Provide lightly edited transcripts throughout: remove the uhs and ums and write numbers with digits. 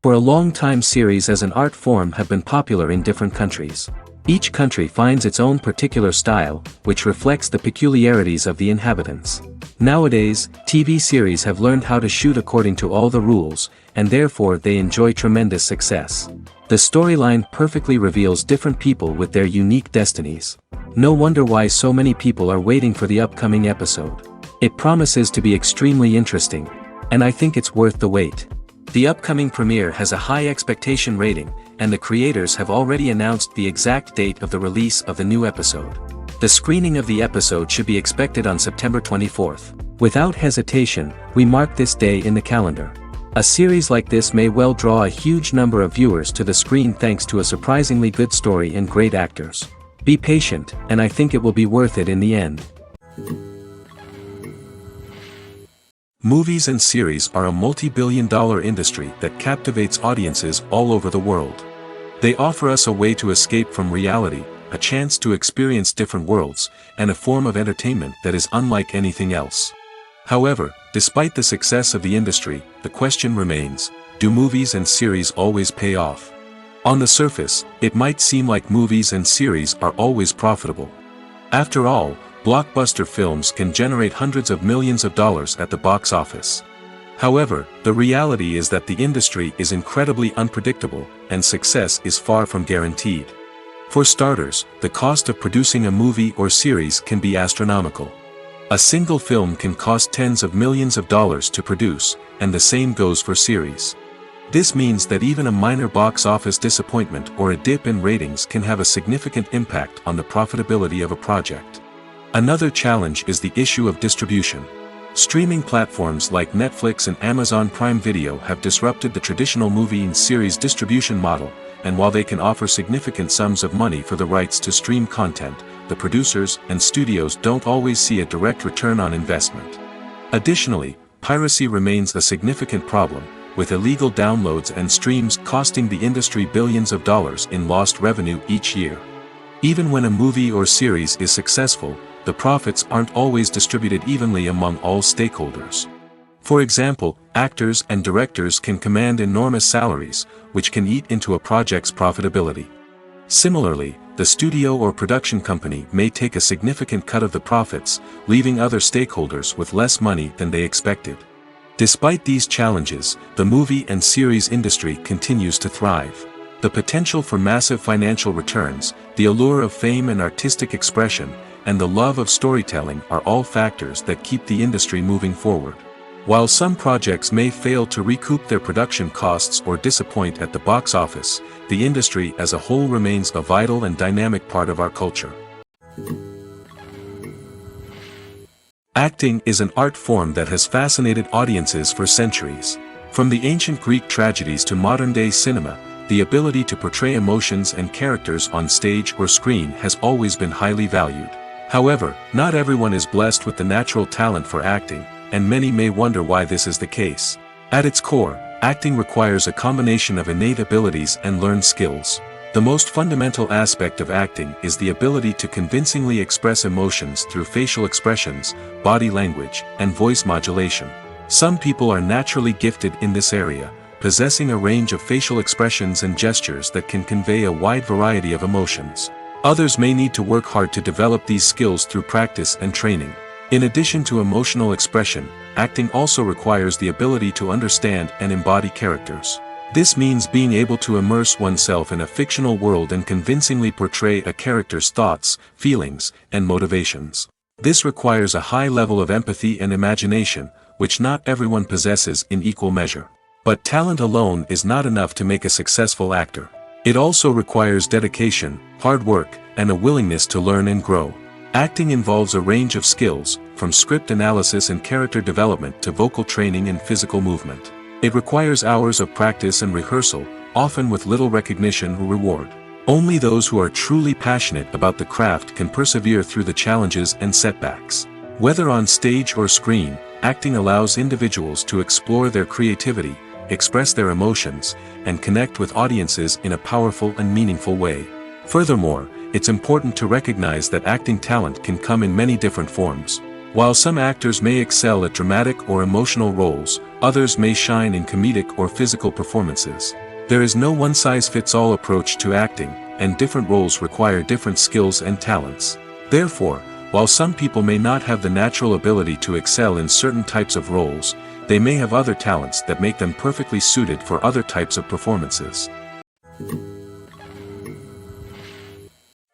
For a long time, series as an art form have been popular in different countries. Each country finds its own particular style, which reflects the peculiarities of the inhabitants. Nowadays, TV series have learned how to shoot according to all the rules, and therefore they enjoy tremendous success. The storyline perfectly reveals different people with their unique destinies. No wonder why so many people are waiting for the upcoming episode. It promises to be extremely interesting, and I think it's worth the wait. The upcoming premiere has a high expectation rating, and the creators have already announced the exact date of the release of the new episode. The screening of the episode should be expected on September 24th. Without hesitation, we mark this day in the calendar. A series like this may well draw a huge number of viewers to the screen thanks to a surprisingly good story and great actors. Be patient, and I think it will be worth it in the end. Movies and series are a multi-billion-dollar industry that captivates audiences all over the world. They offer us a way to escape from reality, a chance to experience different worlds, and a form of entertainment that is unlike anything else. However, despite the success of the industry, the question remains, do movies and series always pay off? On the surface, it might seem like movies and series are always profitable. After all, blockbuster films can generate hundreds of millions of dollars at the box office. However, the reality is that the industry is incredibly unpredictable, and success is far from guaranteed. For starters, the cost of producing a movie or series can be astronomical. A single film can cost tens of millions of dollars to produce, and the same goes for series. This means that even a minor box office disappointment or a dip in ratings can have a significant impact on the profitability of a project. Another challenge is the issue of distribution. Streaming platforms like Netflix and Amazon Prime Video have disrupted the traditional movie and series distribution model, and while they can offer significant sums of money for the rights to stream content, the producers and studios don't always see a direct return on investment. Additionally, piracy remains a significant problem, with illegal downloads and streams costing the industry billions of dollars in lost revenue each year. Even when a movie or series is successful, the profits aren't always distributed evenly among all stakeholders. For example, actors and directors can command enormous salaries, which can eat into a project's profitability. Similarly, the studio or production company may take a significant cut of the profits, leaving other stakeholders with less money than they expected. Despite these challenges, the movie and series industry continues to thrive. The potential for massive financial returns, the allure of fame and artistic expression, and the love of storytelling are all factors that keep the industry moving forward. While some projects may fail to recoup their production costs or disappoint at the box office, the industry as a whole remains a vital and dynamic part of our culture. Acting is an art form that has fascinated audiences for centuries. From the ancient Greek tragedies to modern-day cinema, the ability to portray emotions and characters on stage or screen has always been highly valued. However, not everyone is blessed with the natural talent for acting, and many may wonder why this is the case. At its core, acting requires a combination of innate abilities and learned skills. The most fundamental aspect of acting is the ability to convincingly express emotions through facial expressions, body language, and voice modulation. Some people are naturally gifted in this area, possessing a range of facial expressions and gestures that can convey a wide variety of emotions. Others may need to work hard to develop these skills through practice and training. In addition to emotional expression, acting also requires the ability to understand and embody characters. This means being able to immerse oneself in a fictional world and convincingly portray a character's thoughts, feelings, and motivations. This requires a high level of empathy and imagination, which not everyone possesses in equal measure. But talent alone is not enough to make a successful actor. It also requires dedication, hard work, and a willingness to learn and grow. Acting involves a range of skills, from script analysis and character development to vocal training and physical movement. It requires hours of practice and rehearsal, often with little recognition or reward. Only those who are truly passionate about the craft can persevere through the challenges and setbacks. Whether on stage or screen, acting allows individuals to explore their creativity, express their emotions, and connect with audiences in a powerful and meaningful way. Furthermore, it's important to recognize that acting talent can come in many different forms. While some actors may excel at dramatic or emotional roles, others may shine in comedic or physical performances. There is no one-size-fits-all approach to acting, and different roles require different skills and talents. Therefore, while some people may not have the natural ability to excel in certain types of roles, they may have other talents that make them perfectly suited for other types of performances.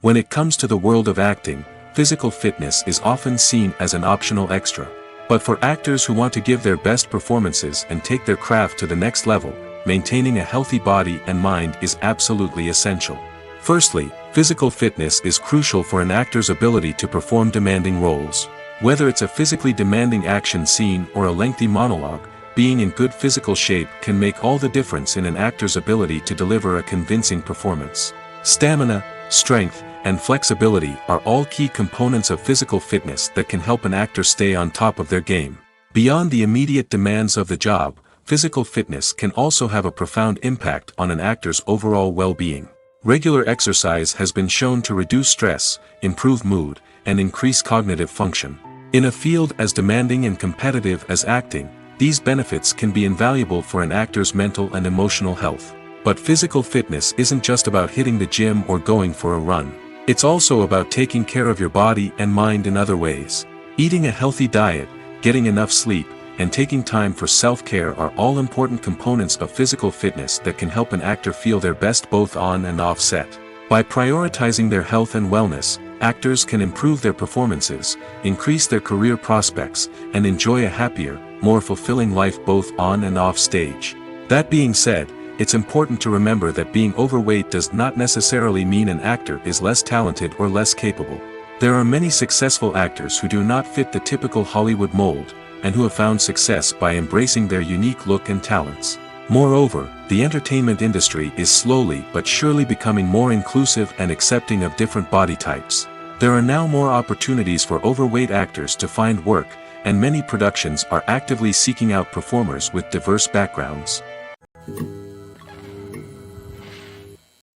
When it comes to the world of acting, physical fitness is often seen as an optional extra. But for actors who want to give their best performances and take their craft to the next level, maintaining a healthy body and mind is absolutely essential. Firstly, physical fitness is crucial for an actor's ability to perform demanding roles. Whether it's a physically demanding action scene or a lengthy monologue, being in good physical shape can make all the difference in an actor's ability to deliver a convincing performance. Stamina, strength, and flexibility are all key components of physical fitness that can help an actor stay on top of their game. Beyond the immediate demands of the job, physical fitness can also have a profound impact on an actor's overall well-being. Regular exercise has been shown to reduce stress, improve mood, and increase cognitive function. In a field as demanding and competitive as acting, these benefits can be invaluable for an actor's mental and emotional health. But physical fitness isn't just about hitting the gym or going for a run. It's also about taking care of your body and mind in other ways. Eating a healthy diet, getting enough sleep, and taking time for self-care are all important components of physical fitness that can help an actor feel their best both on and off set. By prioritizing their health and wellness, actors can improve their performances, increase their career prospects, and enjoy a happier, more fulfilling life both on and off stage. That being said, it's important to remember that being overweight does not necessarily mean an actor is less talented or less capable. There are many successful actors who do not fit the typical Hollywood mold, and who have found success by embracing their unique look and talents. Moreover, the entertainment industry is slowly but surely becoming more inclusive and accepting of different body types. There are now more opportunities for overweight actors to find work, and many productions are actively seeking out performers with diverse backgrounds.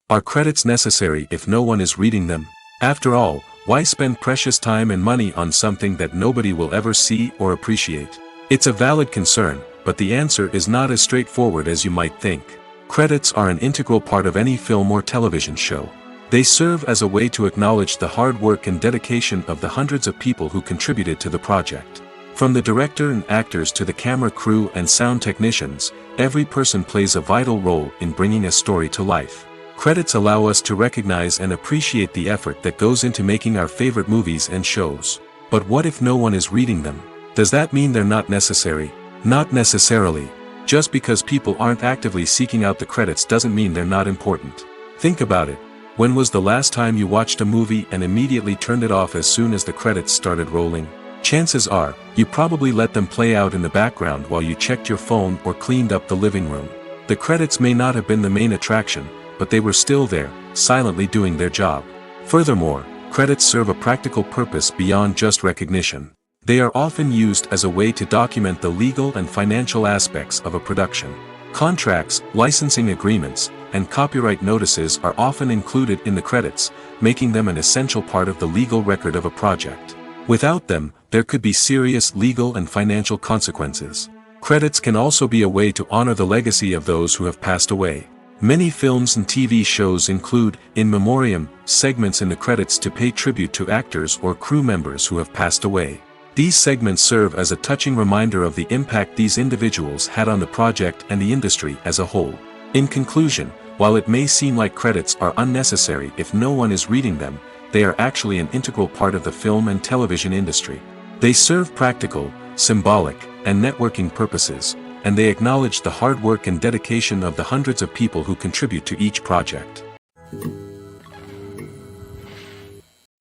Are credits necessary if no one is reading them? After all, why spend precious time and money on something that nobody will ever see or appreciate? It's a valid concern, but the answer is not as straightforward as you might think. Credits are an integral part of any film or television show. They serve as a way to acknowledge the hard work and dedication of the hundreds of people who contributed to the project. From the director and actors to the camera crew and sound technicians, every person plays a vital role in bringing a story to life. Credits allow us to recognize and appreciate the effort that goes into making our favorite movies and shows. But what if no one is reading them? Does that mean they're not necessary? Not necessarily. Just because people aren't actively seeking out the credits doesn't mean they're not important. Think about it. When was the last time you watched a movie and immediately turned it off as soon as the credits started rolling? Chances are, you probably let them play out in the background while you checked your phone or cleaned up the living room. The credits may not have been the main attraction, but they were still there, silently doing their job. Furthermore, credits serve a practical purpose beyond just recognition. They are often used as a way to document the legal and financial aspects of a production. Contracts, licensing agreements, and copyright notices are often included in the credits, making them an essential part of the legal record of a project. Without them, there could be serious legal and financial consequences. Credits can also be a way to honor the legacy of those who have passed away. Many films and TV shows include, in memoriam, segments in the credits to pay tribute to actors or crew members who have passed away. These segments serve as a touching reminder of the impact these individuals had on the project and the industry as a whole. In conclusion, while it may seem like credits are unnecessary if no one is reading them, they are actually an integral part of the film and television industry. They serve practical, symbolic, and networking purposes, and they acknowledge the hard work and dedication of the hundreds of people who contribute to each project.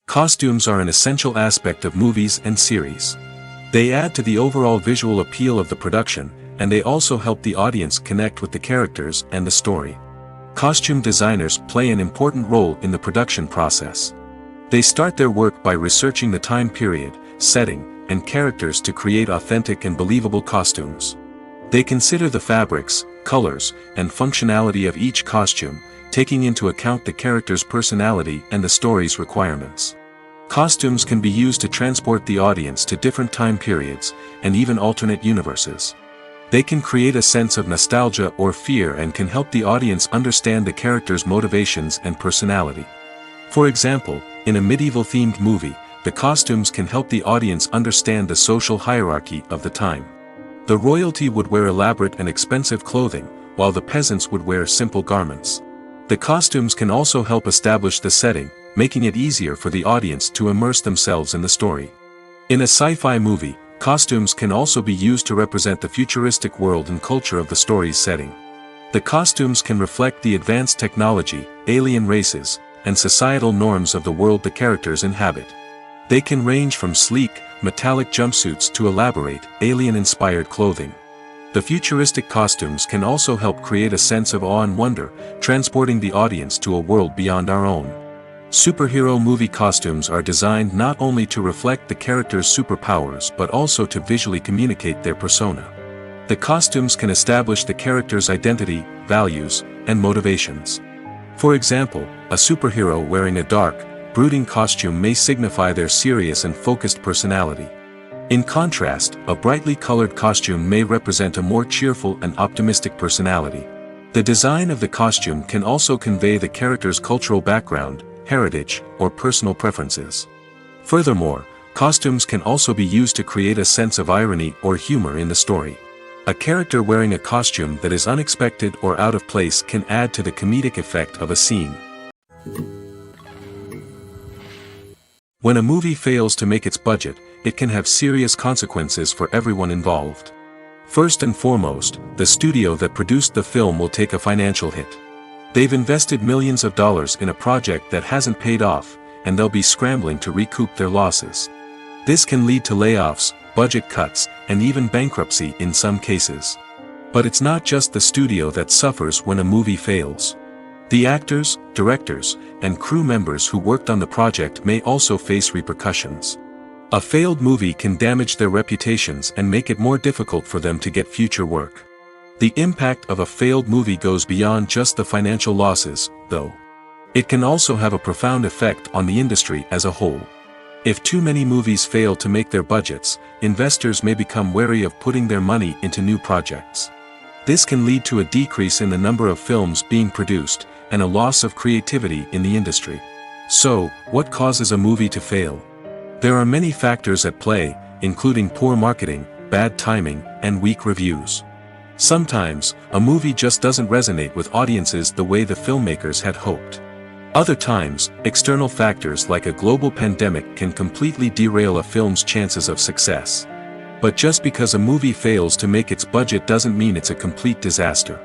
Costumes are an essential aspect of movies and series. They add to the overall visual appeal of the production, and they also help the audience connect with the characters and the story. Costume designers play an important role in the production process. They start their work by researching the time period, setting, and characters to create authentic and believable costumes. They consider the fabrics, colors, and functionality of each costume, taking into account the character's personality and the story's requirements. Costumes can be used to transport the audience to different time periods, and even alternate universes. They can create a sense of nostalgia or fear and can help the audience understand the character's motivations and personality. For example, in a medieval-themed movie, the costumes can help the audience understand the social hierarchy of the time. The royalty would wear elaborate and expensive clothing, while the peasants would wear simple garments. The costumes can also help establish the setting, making it easier for the audience to immerse themselves in the story. In a sci-fi movie, costumes can also be used to represent the futuristic world and culture of the story's setting. The costumes can reflect the advanced technology, alien races, and societal norms of the world the characters inhabit. They can range from sleek, metallic jumpsuits to elaborate, alien-inspired clothing. The futuristic costumes can also help create a sense of awe and wonder, transporting the audience to a world beyond our own. Superhero movie costumes are designed not only to reflect the character's superpowers but also to visually communicate their persona. The costumes can establish the character's identity, values, and motivations. For example, a superhero wearing a dark, brooding costume may signify their serious and focused personality. In contrast, a brightly colored costume may represent a more cheerful and optimistic personality. The design of the costume can also convey the character's cultural background, heritage, or personal preferences. Furthermore, costumes can also be used to create a sense of irony or humor in the story. A character wearing a costume that is unexpected or out of place can add to the comedic effect of a scene. When a movie fails to make its budget, it can have serious consequences for everyone involved. First and foremost, the studio that produced the film will take a financial hit. They've invested millions of dollars in a project that hasn't paid off, and they'll be scrambling to recoup their losses. This can lead to layoffs, budget cuts, and even bankruptcy in some cases. But it's not just the studio that suffers when a movie fails. The actors, directors, and crew members who worked on the project may also face repercussions. A failed movie can damage their reputations and make it more difficult for them to get future work. The impact of a failed movie goes beyond just the financial losses, though. It can also have a profound effect on the industry as a whole. If too many movies fail to make their budgets, investors may become wary of putting their money into new projects. This can lead to a decrease in the number of films being produced, and a loss of creativity in the industry. So, what causes a movie to fail? There are many factors at play, including poor marketing, bad timing, and weak reviews. Sometimes, a movie just doesn't resonate with audiences the way the filmmakers had hoped. Other times, external factors like a global pandemic can completely derail a film's chances of success. But just because a movie fails to make its budget doesn't mean it's a complete disaster.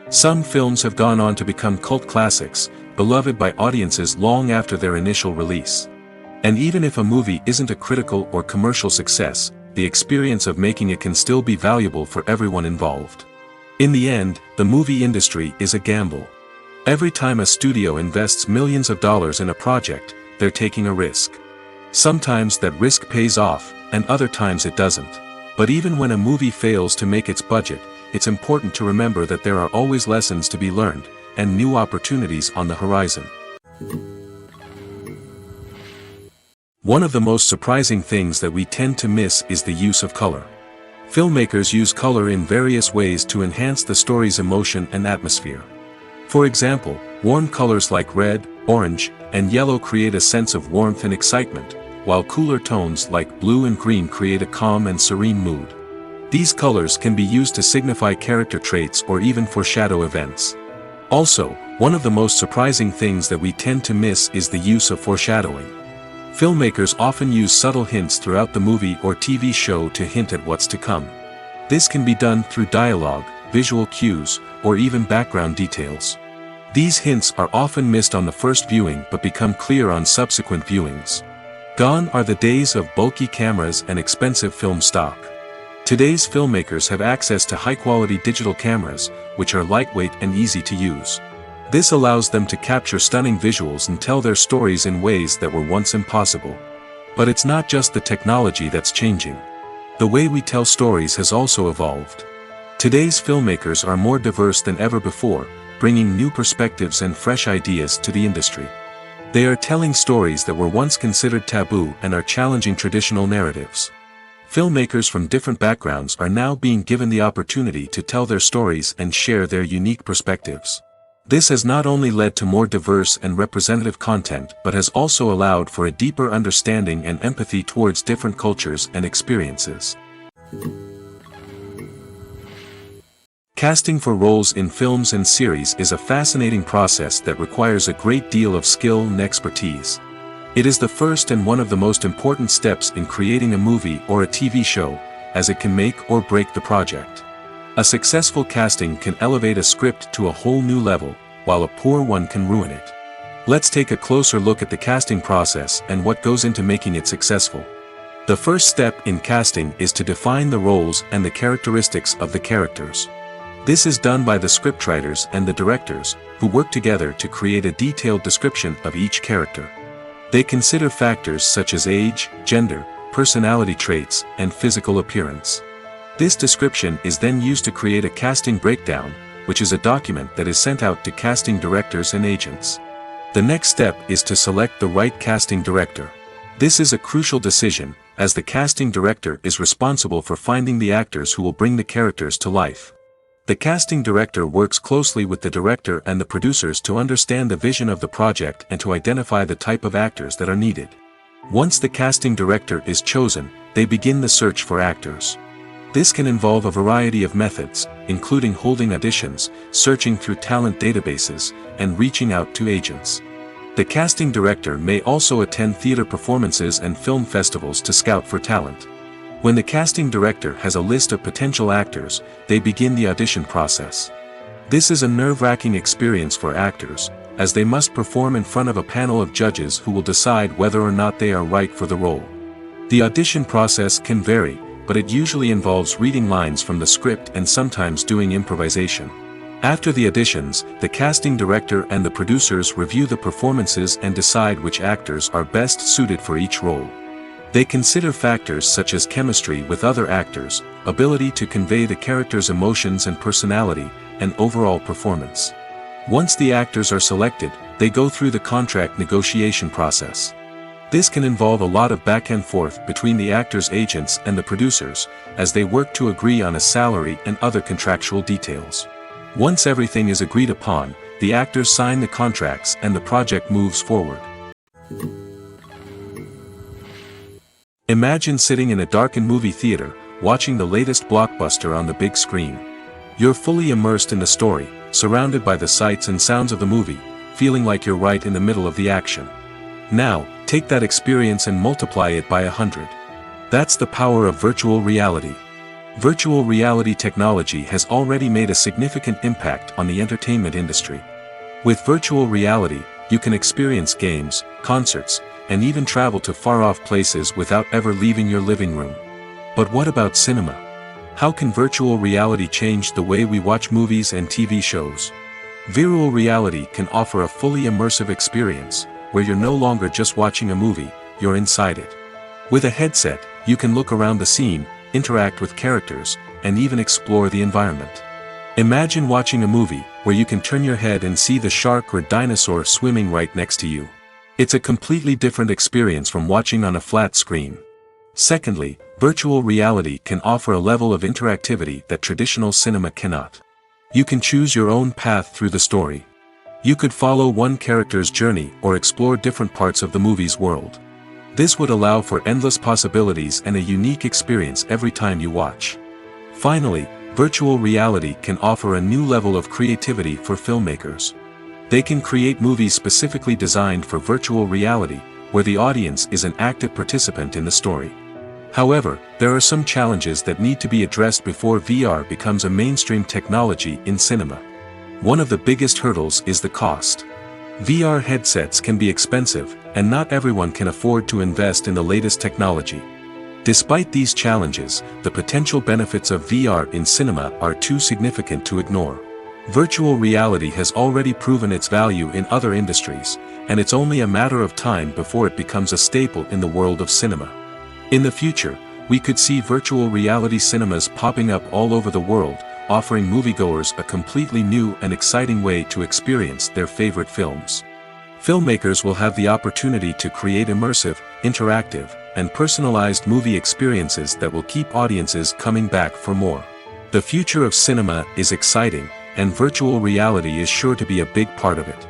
Some films have gone on to become cult classics, beloved by audiences long after their initial release. And even if a movie isn't a critical or commercial success, the experience of making it can still be valuable for everyone involved. In the end, the movie industry is a gamble. Every time a studio invests millions of dollars in a project, they're taking a risk. Sometimes that risk pays off, and other times it doesn't. But even when a movie fails to make its budget, it's important to remember that there are always lessons to be learned, and new opportunities on the horizon. One of the most surprising things that we tend to miss is the use of color. Filmmakers use color in various ways to enhance the story's emotion and atmosphere. For example, warm colors like red, orange, and yellow create a sense of warmth and excitement, while cooler tones like blue and green create a calm and serene mood. These colors can be used to signify character traits or even foreshadow events. Also, one of the most surprising things that we tend to miss is the use of foreshadowing. Filmmakers often use subtle hints throughout the movie or TV show to hint at what's to come. This can be done through dialogue, visual cues, or even background details. These hints are often missed on the first viewing but become clear on subsequent viewings. Gone are the days of bulky cameras and expensive film stock. Today's filmmakers have access to high-quality digital cameras, which are lightweight and easy to use. This allows them to capture stunning visuals and tell their stories in ways that were once impossible. But it's not just the technology that's changing. The way we tell stories has also evolved. Today's filmmakers are more diverse than ever before, bringing new perspectives and fresh ideas to the industry. They are telling stories that were once considered taboo and are challenging traditional narratives. Filmmakers from different backgrounds are now being given the opportunity to tell their stories and share their unique perspectives. This has not only led to more diverse and representative content but has also allowed for a deeper understanding and empathy towards different cultures and experiences. Casting for roles in films and series is a fascinating process that requires a great deal of skill and expertise. It is the first and one of the most important steps in creating a movie or a TV show, as it can make or break the project. A successful casting can elevate a script to a whole new level, while a poor one can ruin it. Let's take a closer look at the casting process and what goes into making it successful. The first step in casting is to define the roles and the characteristics of the characters. This is done by the scriptwriters and the directors, who work together to create a detailed description of each character. They consider factors such as age, gender, personality traits, and physical appearance. This description is then used to create a casting breakdown, which is a document that is sent out to casting directors and agents. The next step is to select the right casting director. This is a crucial decision, as the casting director is responsible for finding the actors who will bring the characters to life. The casting director works closely with the director and the producers to understand the vision of the project and to identify the type of actors that are needed. Once the casting director is chosen, they begin the search for actors. This can involve a variety of methods, including holding auditions, searching through talent databases, and reaching out to agents. The casting director may also attend theater performances and film festivals to scout for talent. When the casting director has a list of potential actors, they begin the audition process. This is a nerve-wracking experience for actors, as they must perform in front of a panel of judges who will decide whether or not they are right for the role. The audition process can vary, but it usually involves reading lines from the script and sometimes doing improvisation. After the auditions, the casting director and the producers review the performances and decide which actors are best suited for each role. They consider factors such as chemistry with other actors, ability to convey the character's emotions and personality, and overall performance. Once the actors are selected, they go through the contract negotiation process. This can involve a lot of back and forth between the actors' agents and the producers, as they work to agree on a salary and other contractual details. Once everything is agreed upon, the actors sign the contracts and the project moves forward. Imagine sitting in a darkened movie theater, watching the latest blockbuster on the big screen. You're fully immersed in the story, surrounded by the sights and sounds of the movie, feeling like you're right in the middle of the action. Now, take that experience and multiply it by 100. That's the power of virtual reality. Virtual reality technology has already made a significant impact on the entertainment industry. With virtual reality, you can experience games, concerts, and even travel to far-off places without ever leaving your living room. But what about cinema? How can virtual reality change the way we watch movies and TV shows? Virtual reality can offer a fully immersive experience, where you're no longer just watching a movie, you're inside it. With a headset, you can look around the scene, interact with characters, and even explore the environment. Imagine watching a movie where you can turn your head and see the shark or dinosaur swimming right next to you. It's a completely different experience from watching on a flat screen. Secondly, virtual reality can offer a level of interactivity that traditional cinema cannot. You can choose your own path through the story. You could follow one character's journey or explore different parts of the movie's world. This would allow for endless possibilities and a unique experience every time you watch. Finally, virtual reality can offer a new level of creativity for filmmakers. They can create movies specifically designed for virtual reality, where the audience is an active participant in the story. However, there are some challenges that need to be addressed before VR becomes a mainstream technology in cinema. One of the biggest hurdles is the cost. VR headsets can be expensive, and not everyone can afford to invest in the latest technology. Despite these challenges, the potential benefits of VR in cinema are too significant to ignore. Virtual reality has already proven its value in other industries, and it's only a matter of time before it becomes a staple in the world of cinema. In the future, we could see virtual reality cinemas popping up all over the world, offering moviegoers a completely new and exciting way to experience their favorite films. Filmmakers will have the opportunity to create immersive, interactive, and personalized movie experiences that will keep audiences coming back for more. The future of cinema is exciting, and virtual reality is sure to be a big part of it.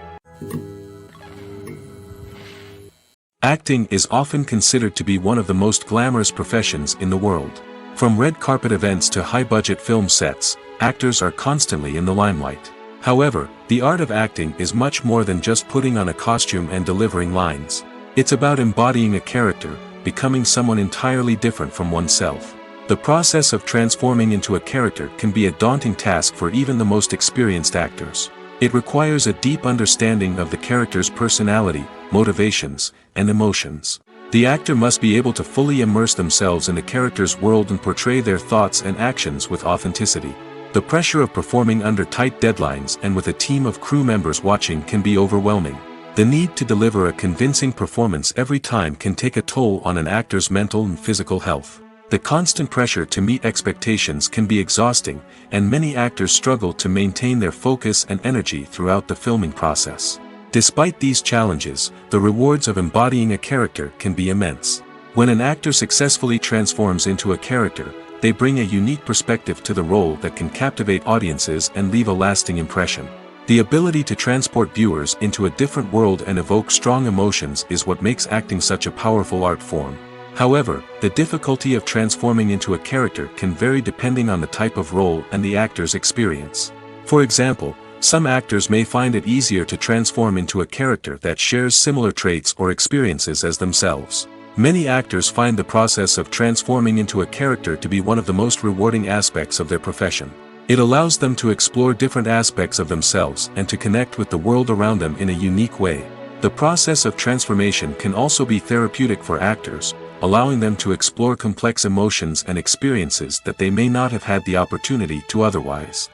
Acting is often considered to be one of the most glamorous professions in the world. From red carpet events to high-budget film sets, actors are constantly in the limelight. However, the art of acting is much more than just putting on a costume and delivering lines. It's about embodying a character, becoming someone entirely different from oneself. The process of transforming into a character can be a daunting task for even the most experienced actors. It requires a deep understanding of the character's personality, motivations, and emotions. The actor must be able to fully immerse themselves in the character's world and portray their thoughts and actions with authenticity. The pressure of performing under tight deadlines and with a team of crew members watching can be overwhelming. The need to deliver a convincing performance every time can take a toll on an actor's mental and physical health. The constant pressure to meet expectations can be exhausting, and many actors struggle to maintain their focus and energy throughout the filming process. Despite these challenges, the rewards of embodying a character can be immense. When an actor successfully transforms into a character, they bring a unique perspective to the role that can captivate audiences and leave a lasting impression. The ability to transport viewers into a different world and evoke strong emotions is what makes acting such a powerful art form. However, the difficulty of transforming into a character can vary depending on the type of role and the actor's experience. For example, some actors may find it easier to transform into a character that shares similar traits or experiences as themselves. Many actors find the process of transforming into a character to be one of the most rewarding aspects of their profession. It allows them to explore different aspects of themselves and to connect with the world around them in a unique way. The process of transformation can also be therapeutic for actors, allowing them to explore complex emotions and experiences that they may not have had the opportunity to otherwise.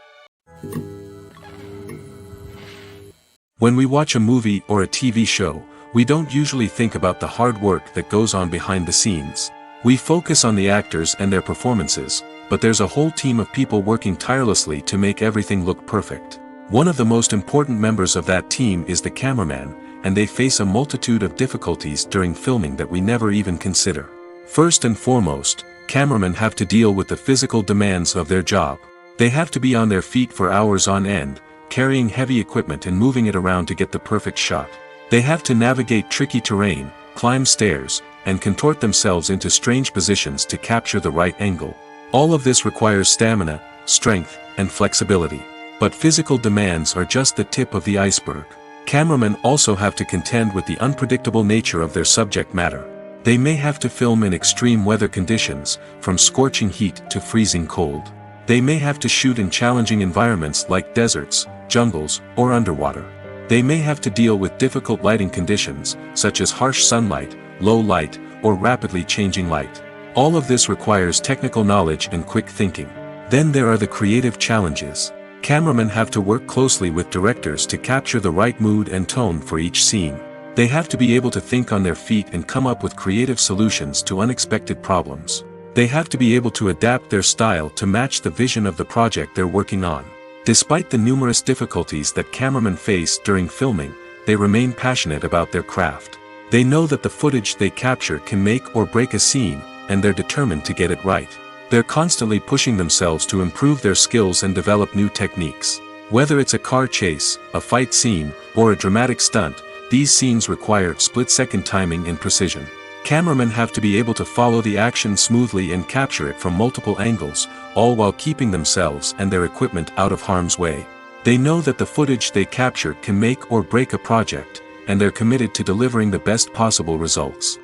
When we watch a movie or a TV show, we don't usually think about the hard work that goes on behind the scenes. We focus on the actors and their performances, but there's a whole team of people working tirelessly to make everything look perfect. One of the most important members of that team is the cameraman, and they face a multitude of difficulties during filming that we never even consider. First and foremost, cameramen have to deal with the physical demands of their job. They have to be on their feet for hours on end, carrying heavy equipment and moving it around to get the perfect shot. They have to navigate tricky terrain, climb stairs, and contort themselves into strange positions to capture the right angle. All of this requires stamina, strength, and flexibility. But physical demands are just the tip of the iceberg. Cameramen also have to contend with the unpredictable nature of their subject matter. They may have to film in extreme weather conditions, from scorching heat to freezing cold. They may have to shoot in challenging environments like deserts, jungles, or underwater. They may have to deal with difficult lighting conditions, such as harsh sunlight, low light, or rapidly changing light. All of this requires technical knowledge and quick thinking. Then there are the creative challenges. Cameramen have to work closely with directors to capture the right mood and tone for each scene. They have to be able to think on their feet and come up with creative solutions to unexpected problems. They have to be able to adapt their style to match the vision of the project they're working on. Despite the numerous difficulties that cameramen face during filming, they remain passionate about their craft. They know that the footage they capture can make or break a scene, and they're determined to get it right. They're constantly pushing themselves to improve their skills and develop new techniques. Whether it's a car chase, a fight scene, or a dramatic stunt, these scenes require split-second timing and precision. Cameramen have to be able to follow the action smoothly and capture it from multiple angles, all while keeping themselves and their equipment out of harm's way. They know that the footage they capture can make or break a project, and they're committed to delivering the best possible results.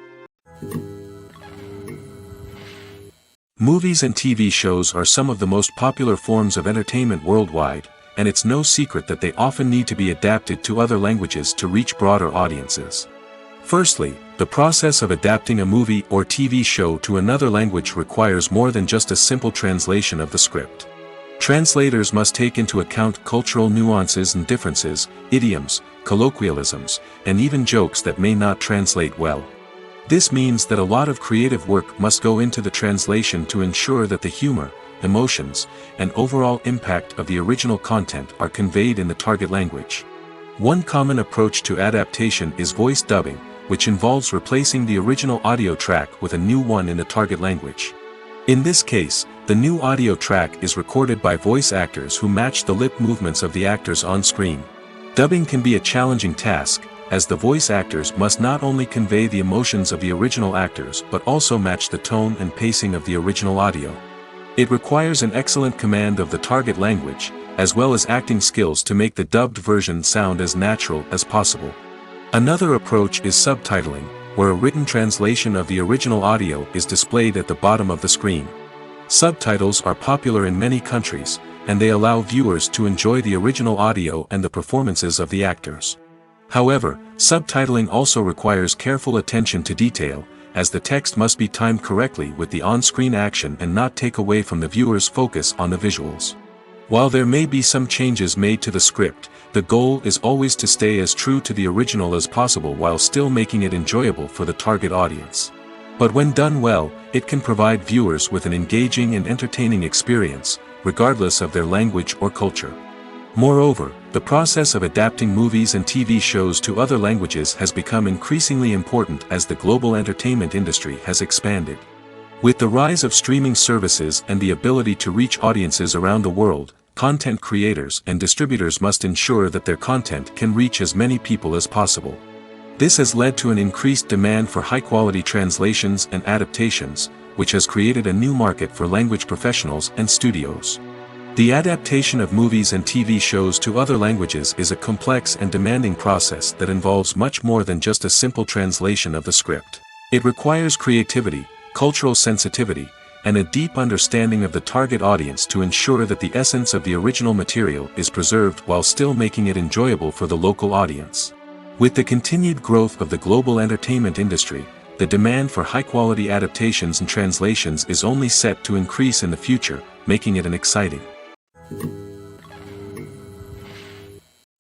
Movies and TV shows are some of the most popular forms of entertainment worldwide, and it's no secret that they often need to be adapted to other languages to reach broader audiences. Firstly, the process of adapting a movie or TV show to another language requires more than just a simple translation of the script. Translators must take into account cultural nuances and differences, idioms, colloquialisms, and even jokes that may not translate well. This means that a lot of creative work must go into the translation to ensure that the humor, emotions, and overall impact of the original content are conveyed in the target language. One common approach to adaptation is voice dubbing, which involves replacing the original audio track with a new one in the target language. In this case, the new audio track is recorded by voice actors who match the lip movements of the actors on screen. Dubbing can be a challenging task, as the voice actors must not only convey the emotions of the original actors but also match the tone and pacing of the original audio. It requires an excellent command of the target language, as well as acting skills to make the dubbed version sound as natural as possible. Another approach is subtitling, where a written translation of the original audio is displayed at the bottom of the screen. Subtitles are popular in many countries, and they allow viewers to enjoy the original audio and the performances of the actors. However, subtitling also requires careful attention to detail, as the text must be timed correctly with the on-screen action and not take away from the viewer's focus on the visuals. While there may be some changes made to the script, the goal is always to stay as true to the original as possible while still making it enjoyable for the target audience. But when done well, it can provide viewers with an engaging and entertaining experience, regardless of their language or culture. Moreover, the process of adapting movies and TV shows to other languages has become increasingly important as the global entertainment industry has expanded. With the rise of streaming services and the ability to reach audiences around the world, content creators and distributors must ensure that their content can reach as many people as possible. This has led to an increased demand for high-quality translations and adaptations, which has created a new market for language professionals and studios. The adaptation of movies and TV shows to other languages is a complex and demanding process that involves much more than just a simple translation of the script. It requires creativity, cultural sensitivity, and a deep understanding of the target audience to ensure that the essence of the original material is preserved while still making it enjoyable for the local audience. With the continued growth of the global entertainment industry, the demand for high-quality adaptations and translations is only set to increase in the future, making it an exciting.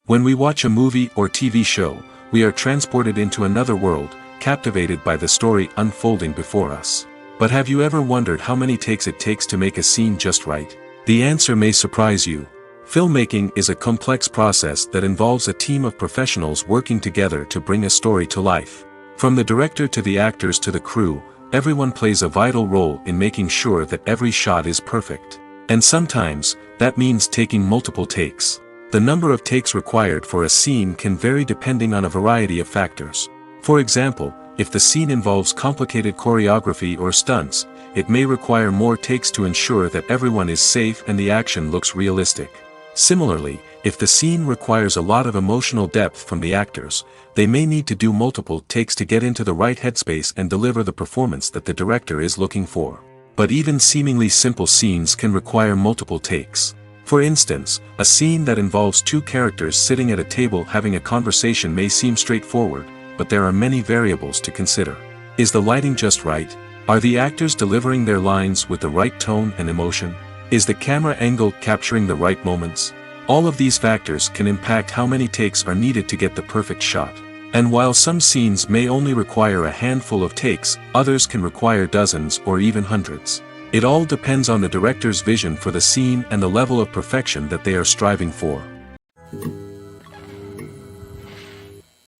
When we watch a movie or TV show, we are transported into another world, captivated by the story unfolding before us. But have you ever wondered how many takes it takes to make a scene just right? The answer may surprise you. Filmmaking is a complex process that involves a team of professionals working together to bring a story to life. From the director to the actors to the crew, everyone plays a vital role in making sure that every shot is perfect. And sometimes, that means taking multiple takes. The number of takes required for a scene can vary depending on a variety of factors. For example, if the scene involves complicated choreography or stunts, it may require more takes to ensure that everyone is safe and the action looks realistic. Similarly, if the scene requires a lot of emotional depth from the actors, they may need to do multiple takes to get into the right headspace and deliver the performance that the director is looking for. But even seemingly simple scenes can require multiple takes. For instance, a scene that involves two characters sitting at a table having a conversation may seem straightforward, but there are many variables to consider. Is the lighting just right? Are the actors delivering their lines with the right tone and emotion? Is the camera angle capturing the right moments? All of these factors can impact how many takes are needed to get the perfect shot. And while some scenes may only require a handful of takes, others can require dozens or even hundreds. It all depends on the director's vision for the scene and the level of perfection that they are striving for.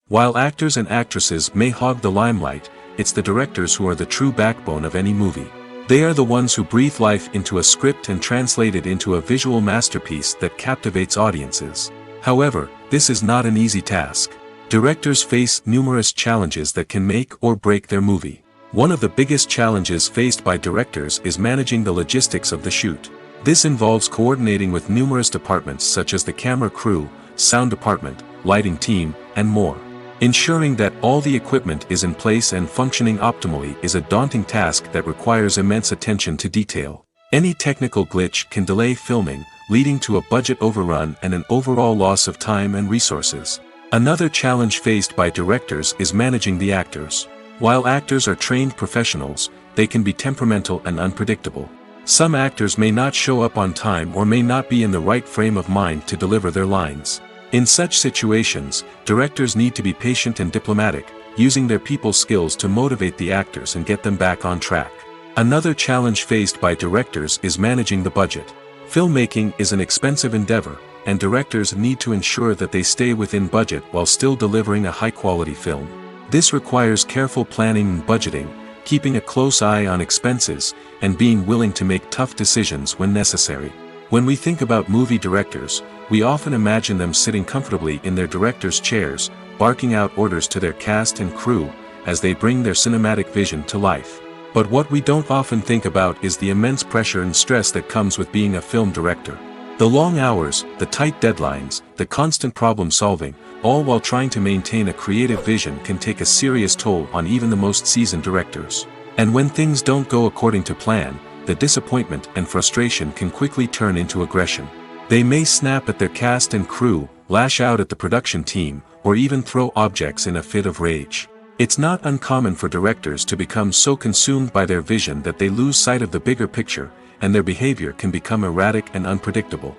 While actors and actresses may hog the limelight, it's the directors who are the true backbone of any movie. They are the ones who breathe life into a script and translate it into a visual masterpiece that captivates audiences. However, this is not an easy task. Directors face numerous challenges that can make or break their movie. One of the biggest challenges faced by directors is managing the logistics of the shoot. This involves coordinating with numerous departments such as the camera crew, sound department, lighting team, and more. Ensuring that all the equipment is in place and functioning optimally is a daunting task that requires immense attention to detail. Any technical glitch can delay filming, leading to a budget overrun and an overall loss of time and resources. Another challenge faced by directors is managing the actors. While actors are trained professionals, they can be temperamental and unpredictable. Some actors may not show up on time or may not be in the right frame of mind to deliver their lines. In such situations, directors need to be patient and diplomatic, using their people skills to motivate the actors and get them back on track. Another challenge faced by directors is managing the budget. Filmmaking is an expensive endeavor, and directors need to ensure that they stay within budget while still delivering a high-quality film. This requires careful planning and budgeting, keeping a close eye on expenses, and being willing to make tough decisions when necessary. When we think about movie directors, we often imagine them sitting comfortably in their director's chairs, barking out orders to their cast and crew, as they bring their cinematic vision to life. But what we don't often think about is the immense pressure and stress that comes with being a film director. The long hours, the tight deadlines, the constant problem-solving, all while trying to maintain a creative vision can take a serious toll on even the most seasoned directors. And when things don't go according to plan, the disappointment and frustration can quickly turn into aggression. They may snap at their cast and crew, lash out at the production team, or even throw objects in a fit of rage. It's not uncommon for directors to become so consumed by their vision that they lose sight of the bigger picture, and their behavior can become erratic and unpredictable.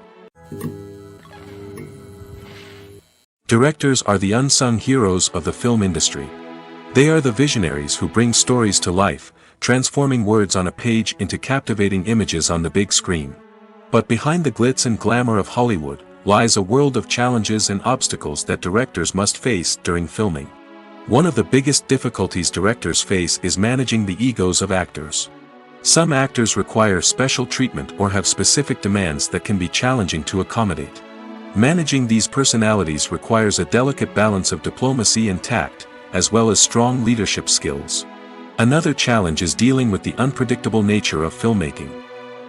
Directors are the unsung heroes of the film industry. They are the visionaries who bring stories to life, transforming words on a page into captivating images on the big screen. But behind the glitz and glamour of Hollywood, lies a world of challenges and obstacles that directors must face during filming. One of the biggest difficulties directors face is managing the egos of actors. Some actors require special treatment or have specific demands that can be challenging to accommodate. Managing these personalities requires a delicate balance of diplomacy and tact, as well as strong leadership skills. Another challenge is dealing with the unpredictable nature of filmmaking.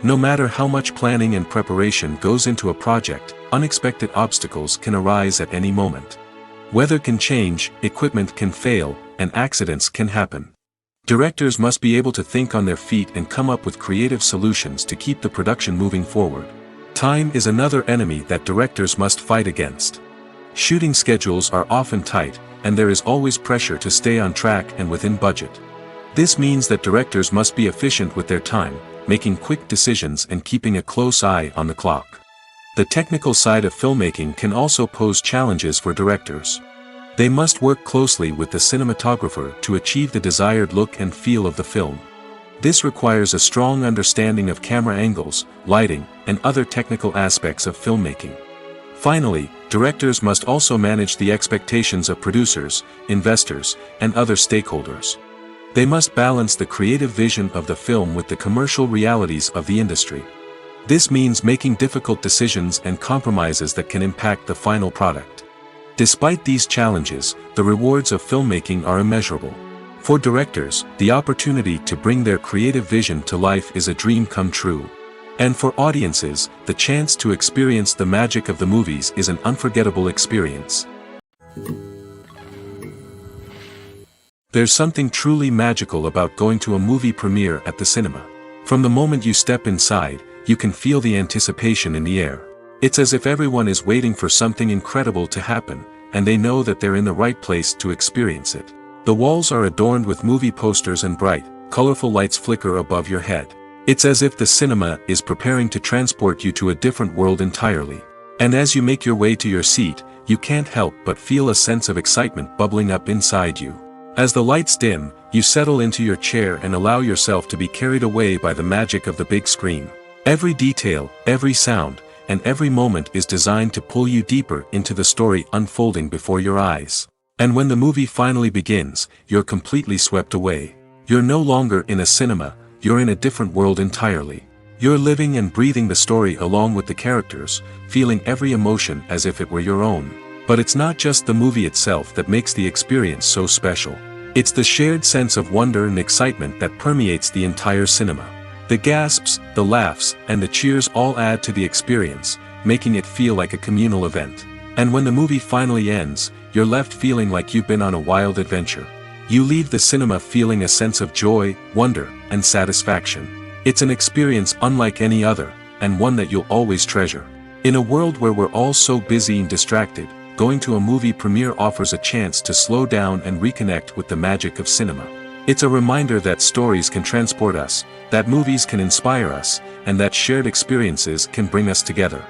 No matter how much planning and preparation goes into a project, unexpected obstacles can arise at any moment. Weather can change, equipment can fail, and accidents can happen. Directors must be able to think on their feet and come up with creative solutions to keep the production moving forward. Time is another enemy that directors must fight against. Shooting schedules are often tight, and there is always pressure to stay on track and within budget. This means that directors must be efficient with their time, making quick decisions and keeping a close eye on the clock. The technical side of filmmaking can also pose challenges for directors. They must work closely with the cinematographer to achieve the desired look and feel of the film. This requires a strong understanding of camera angles, lighting, and other technical aspects of filmmaking. Finally, directors must also manage the expectations of producers, investors, and other stakeholders. They must balance the creative vision of the film with the commercial realities of the industry. This means making difficult decisions and compromises that can impact the final product. Despite these challenges, the rewards of filmmaking are immeasurable. For directors, the opportunity to bring their creative vision to life is a dream come true. And for audiences, the chance to experience the magic of the movies is an unforgettable experience. There's something truly magical about going to a movie premiere at the cinema. From the moment you step inside, you can feel the anticipation in the air. It's as if everyone is waiting for something incredible to happen, and they know that they're in the right place to experience it. The walls are adorned with movie posters and bright, colorful lights flicker above your head. It's as if the cinema is preparing to transport you to a different world entirely. And as you make your way to your seat, you can't help but feel a sense of excitement bubbling up inside you. As the lights dim, you settle into your chair and allow yourself to be carried away by the magic of the big screen. Every detail, every sound, and every moment is designed to pull you deeper into the story unfolding before your eyes. And when the movie finally begins, you're completely swept away. You're no longer in a cinema, you're in a different world entirely. You're living and breathing the story along with the characters, feeling every emotion as if it were your own. But it's not just the movie itself that makes the experience so special. It's the shared sense of wonder and excitement that permeates the entire cinema. The gasps, the laughs, and the cheers all add to the experience, making it feel like a communal event. And when the movie finally ends, you're left feeling like you've been on a wild adventure. You leave the cinema feeling a sense of joy, wonder, and satisfaction. It's an experience unlike any other, and one that you'll always treasure. In a world where we're all so busy and distracted, going to a movie premiere offers a chance to slow down and reconnect with the magic of cinema. It's a reminder that stories can transport us, that movies can inspire us, and that shared experiences can bring us together.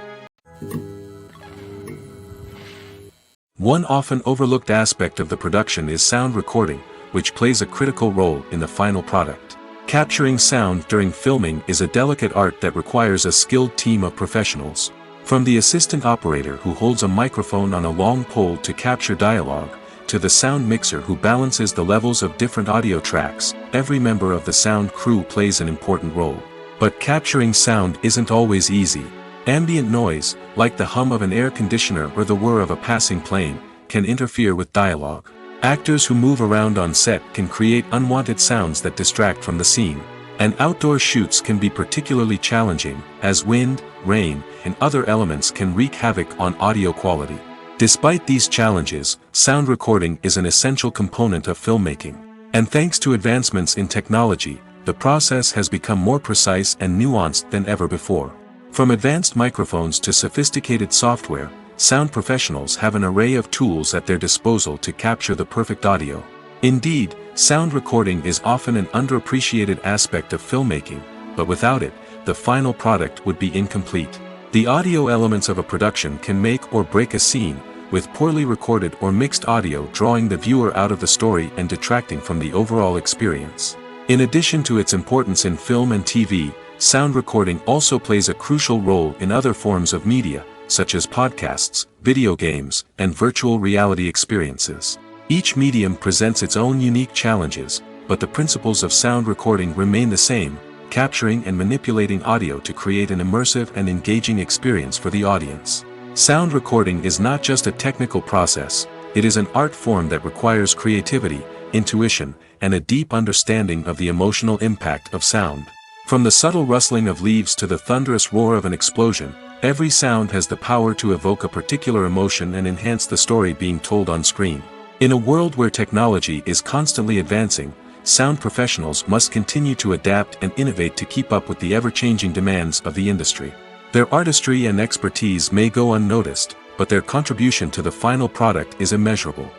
One often overlooked aspect of the production is sound recording, which plays a critical role in the final product. Capturing sound during filming is a delicate art that requires a skilled team of professionals. From the assistant operator who holds a microphone on a long pole to capture dialogue, to the sound mixer who balances the levels of different audio tracks, every member of the sound crew plays an important role. But capturing sound isn't always easy. Ambient noise, like the hum of an air conditioner or the whir of a passing plane, can interfere with dialogue. Actors who move around on set can create unwanted sounds that distract from the scene. And outdoor shoots can be particularly challenging, as wind, rain, and other elements can wreak havoc on audio quality. Despite these challenges, sound recording is an essential component of filmmaking. And thanks to advancements in technology, the process has become more precise and nuanced than ever before. From advanced microphones to sophisticated software, sound professionals have an array of tools at their disposal to capture the perfect audio. Indeed, sound recording is often an underappreciated aspect of filmmaking, but without it, the final product would be incomplete. The audio elements of a production can make or break a scene, with poorly recorded or mixed audio drawing the viewer out of the story and detracting from the overall experience. In addition to its importance in film and TV, sound recording also plays a crucial role in other forms of media, such as podcasts, video games, and virtual reality experiences. Each medium presents its own unique challenges, but the principles of sound recording remain the same, capturing and manipulating audio to create an immersive and engaging experience for the audience. Sound recording is not just a technical process, it is an art form that requires creativity, intuition, and a deep understanding of the emotional impact of sound. From the subtle rustling of leaves to the thunderous roar of an explosion, every sound has the power to evoke a particular emotion and enhance the story being told on screen. In a world where technology is constantly advancing, sound professionals must continue to adapt and innovate to keep up with the ever-changing demands of the industry. Their artistry and expertise may go unnoticed, but their contribution to the final product is immeasurable.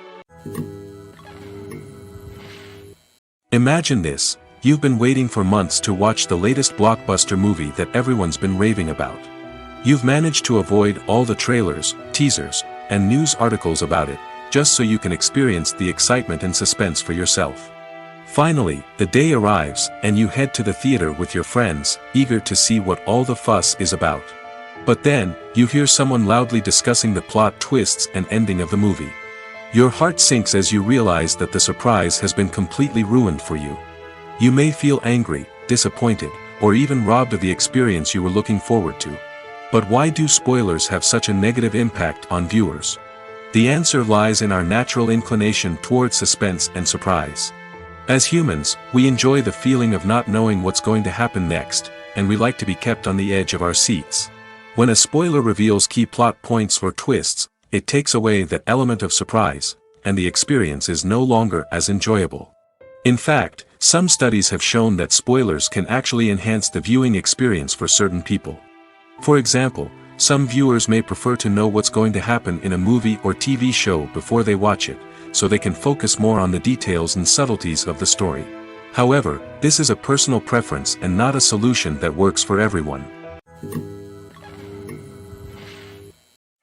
Imagine this: you've been waiting for months to watch the latest blockbuster movie that everyone's been raving about. You've managed to avoid all the trailers, teasers, and news articles about it, just so you can experience the excitement and suspense for yourself. Finally, the day arrives, and you head to the theater with your friends, eager to see what all the fuss is about. But then, you hear someone loudly discussing the plot twists and ending of the movie. Your heart sinks as you realize that the surprise has been completely ruined for you. You may feel angry, disappointed, or even robbed of the experience you were looking forward to. But why do spoilers have such a negative impact on viewers? The answer lies in our natural inclination toward suspense and surprise. As humans, we enjoy the feeling of not knowing what's going to happen next, and we like to be kept on the edge of our seats. When a spoiler reveals key plot points or twists, it takes away that element of surprise, and the experience is no longer as enjoyable. In fact, some studies have shown that spoilers can actually enhance the viewing experience for certain people. For example, some viewers may prefer to know what's going to happen in a movie or TV show before they watch it, so they can focus more on the details and subtleties of the story. However, this is a personal preference and not a solution that works for everyone.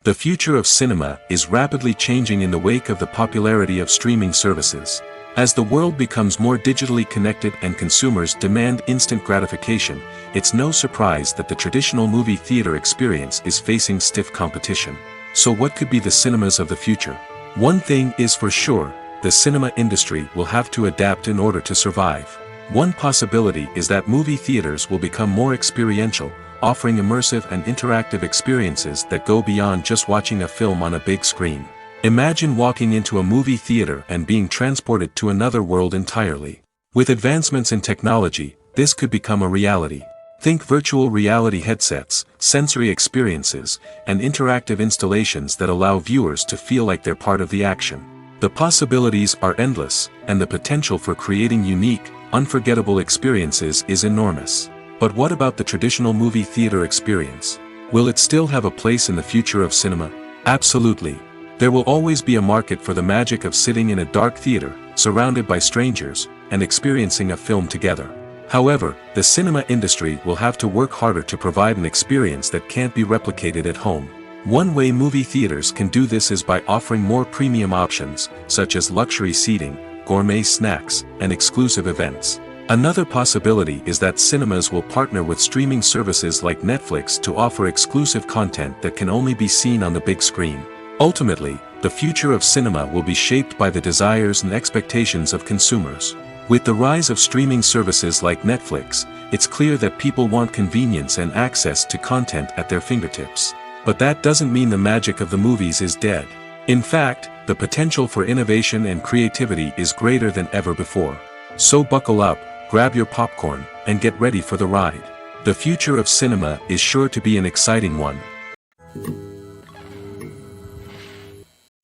The future of cinema is rapidly changing in the wake of the popularity of streaming services. As the world becomes more digitally connected and consumers demand instant gratification, it's no surprise that the traditional movie theater experience is facing stiff competition. So what could be the cinemas of the future? One thing is for sure, the cinema industry will have to adapt in order to survive. One possibility is that movie theaters will become more experiential, offering immersive and interactive experiences that go beyond just watching a film on a big screen. Imagine walking into a movie theater and being transported to another world entirely. With advancements in technology, this could become a reality. Think virtual reality headsets, sensory experiences, and interactive installations that allow viewers to feel like they're part of the action. The possibilities are endless, and the potential for creating unique, unforgettable experiences is enormous. But what about the traditional movie theater experience? Will it still have a place in the future of cinema? Absolutely. There will always be a market for the magic of sitting in a dark theater, surrounded by strangers, and experiencing a film together. However, the cinema industry will have to work harder to provide an experience that can't be replicated at home. One way movie theaters can do this is by offering more premium options, such as luxury seating, gourmet snacks, and exclusive events. Another possibility is that cinemas will partner with streaming services like Netflix to offer exclusive content that can only be seen on the big screen. Ultimately, the future of cinema will be shaped by the desires and expectations of consumers. With the rise of streaming services like Netflix, it's clear that people want convenience and access to content at their fingertips. But that doesn't mean the magic of the movies is dead. In fact, the potential for innovation and creativity is greater than ever before. So buckle up, grab your popcorn, and get ready for the ride. The future of cinema is sure to be an exciting one.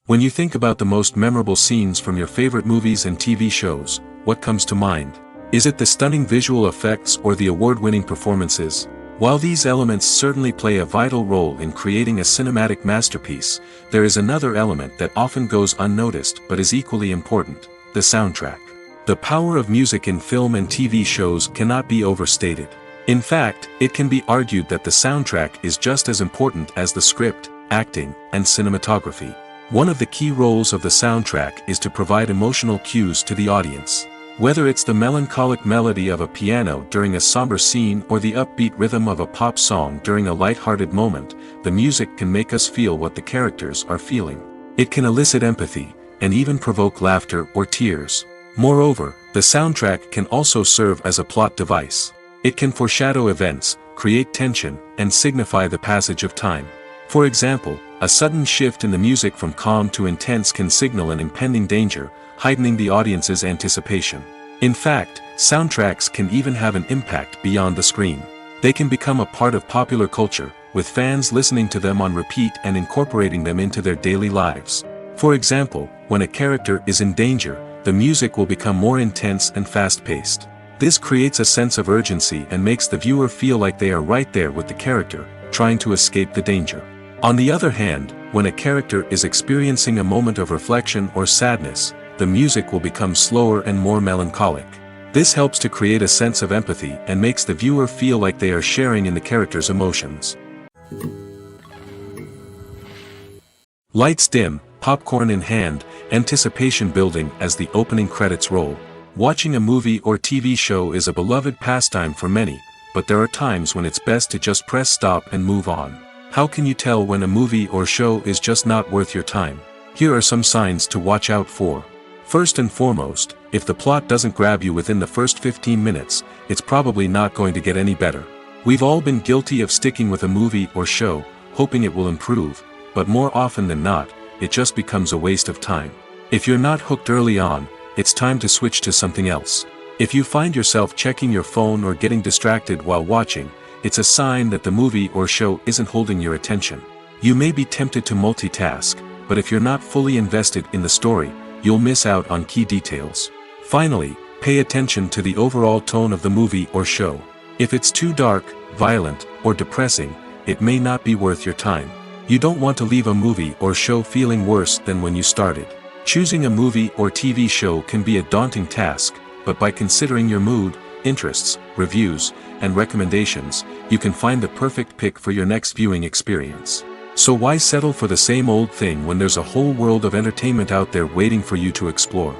When you think about the most memorable scenes from your favorite movies and TV shows, what comes to mind? Is it the stunning visual effects or the award-winning performances? While these elements certainly play a vital role in creating a cinematic masterpiece, there is another element that often goes unnoticed but is equally important: the soundtrack. The power of music in film and TV shows cannot be overstated. In fact, it can be argued that the soundtrack is just as important as the script, acting, and cinematography. One of the key roles of the soundtrack is to provide emotional cues to the audience. Whether it's the melancholic melody of a piano during a somber scene or the upbeat rhythm of a pop song during a light-hearted moment, the music can make us feel what the characters are feeling. It can elicit empathy, and even provoke laughter or tears. Moreover, the soundtrack can also serve as a plot device. It can foreshadow events, create tension, and signify the passage of time. For example, a sudden shift in the music from calm to intense can signal an impending danger, heightening the audience's anticipation. In fact, soundtracks can even have an impact beyond the screen. They can become a part of popular culture, with fans listening to them on repeat and incorporating them into their daily lives. For example, when a character is in danger, the music will become more intense and fast-paced. This creates a sense of urgency and makes the viewer feel like they are right there with the character, trying to escape the danger. On the other hand, when a character is experiencing a moment of reflection or sadness, the music will become slower and more melancholic. This helps to create a sense of empathy and makes the viewer feel like they are sharing in the character's emotions. Lights dim, popcorn in hand, anticipation building as the opening credits roll. Watching a movie or TV show is a beloved pastime for many, but there are times when it's best to just press stop and move on. How can you tell when a movie or show is just not worth your time? Here are some signs to watch out for. First and foremost, if the plot doesn't grab you within the first 15 minutes, it's probably not going to get any better. We've all been guilty of sticking with a movie or show, hoping it will improve, but more often than not, it just becomes a waste of time. If you're not hooked early on, it's time to switch to something else. If you find yourself checking your phone or getting distracted while watching, it's a sign that the movie or show isn't holding your attention. You may be tempted to multitask, but if you're not fully invested in the story, you'll miss out on key details. Finally, pay attention to the overall tone of the movie or show. If it's too dark, violent, or depressing, it may not be worth your time. You don't want to leave a movie or show feeling worse than when you started. Choosing a movie or TV show can be a daunting task, but by considering your mood, interests, reviews, and recommendations, you can find the perfect pick for your next viewing experience. So why settle for the same old thing when there's a whole world of entertainment out there waiting for you to explore?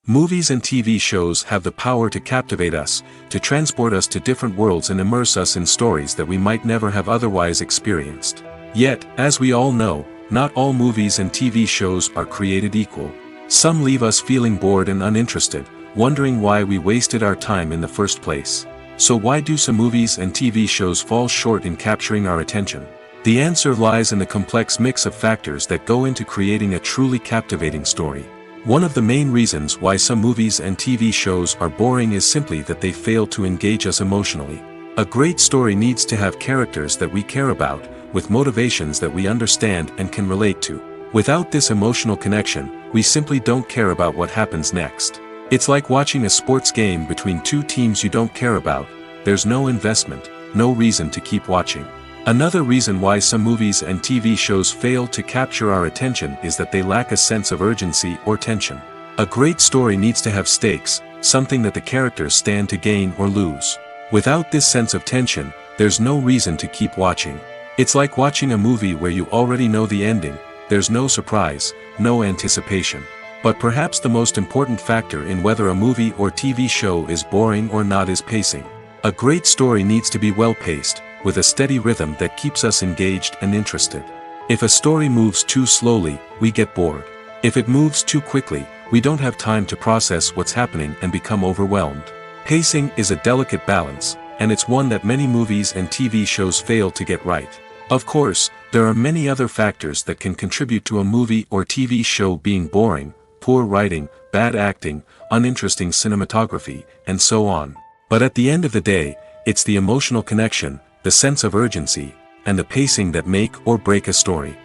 Movies and TV shows have the power to captivate us, to transport us to different worlds and immerse us in stories that we might never have otherwise experienced. Yet, as we all know, not all movies and TV shows are created equal. Some leave us feeling bored and uninterested, wondering why we wasted our time in the first place. So why do some movies and TV shows fall short in capturing our attention? The answer lies in the complex mix of factors that go into creating a truly captivating story. One of the main reasons why some movies and TV shows are boring is simply that they fail to engage us emotionally. A great story needs to have characters that we care about, with motivations that we understand and can relate to. Without this emotional connection, we simply don't care about what happens next. It's like watching a sports game between two teams you don't care about. There's no investment, no reason to keep watching. Another reason why some movies and TV shows fail to capture our attention is that they lack a sense of urgency or tension. A great story needs to have stakes, something that the characters stand to gain or lose. Without this sense of tension, there's no reason to keep watching. It's like watching a movie where you already know the ending. There's no surprise, no anticipation. But perhaps the most important factor in whether a movie or TV show is boring or not is pacing. A great story needs to be well-paced, with a steady rhythm that keeps us engaged and interested. If a story moves too slowly, we get bored. If it moves too quickly, we don't have time to process what's happening and become overwhelmed. Pacing is a delicate balance, and it's one that many movies and TV shows fail to get right. Of course, there are many other factors that can contribute to a movie or TV show being boring: poor writing, bad acting, uninteresting cinematography, and so on. But at the end of the day, it's the emotional connection, the sense of urgency, and the pacing that make or break a story.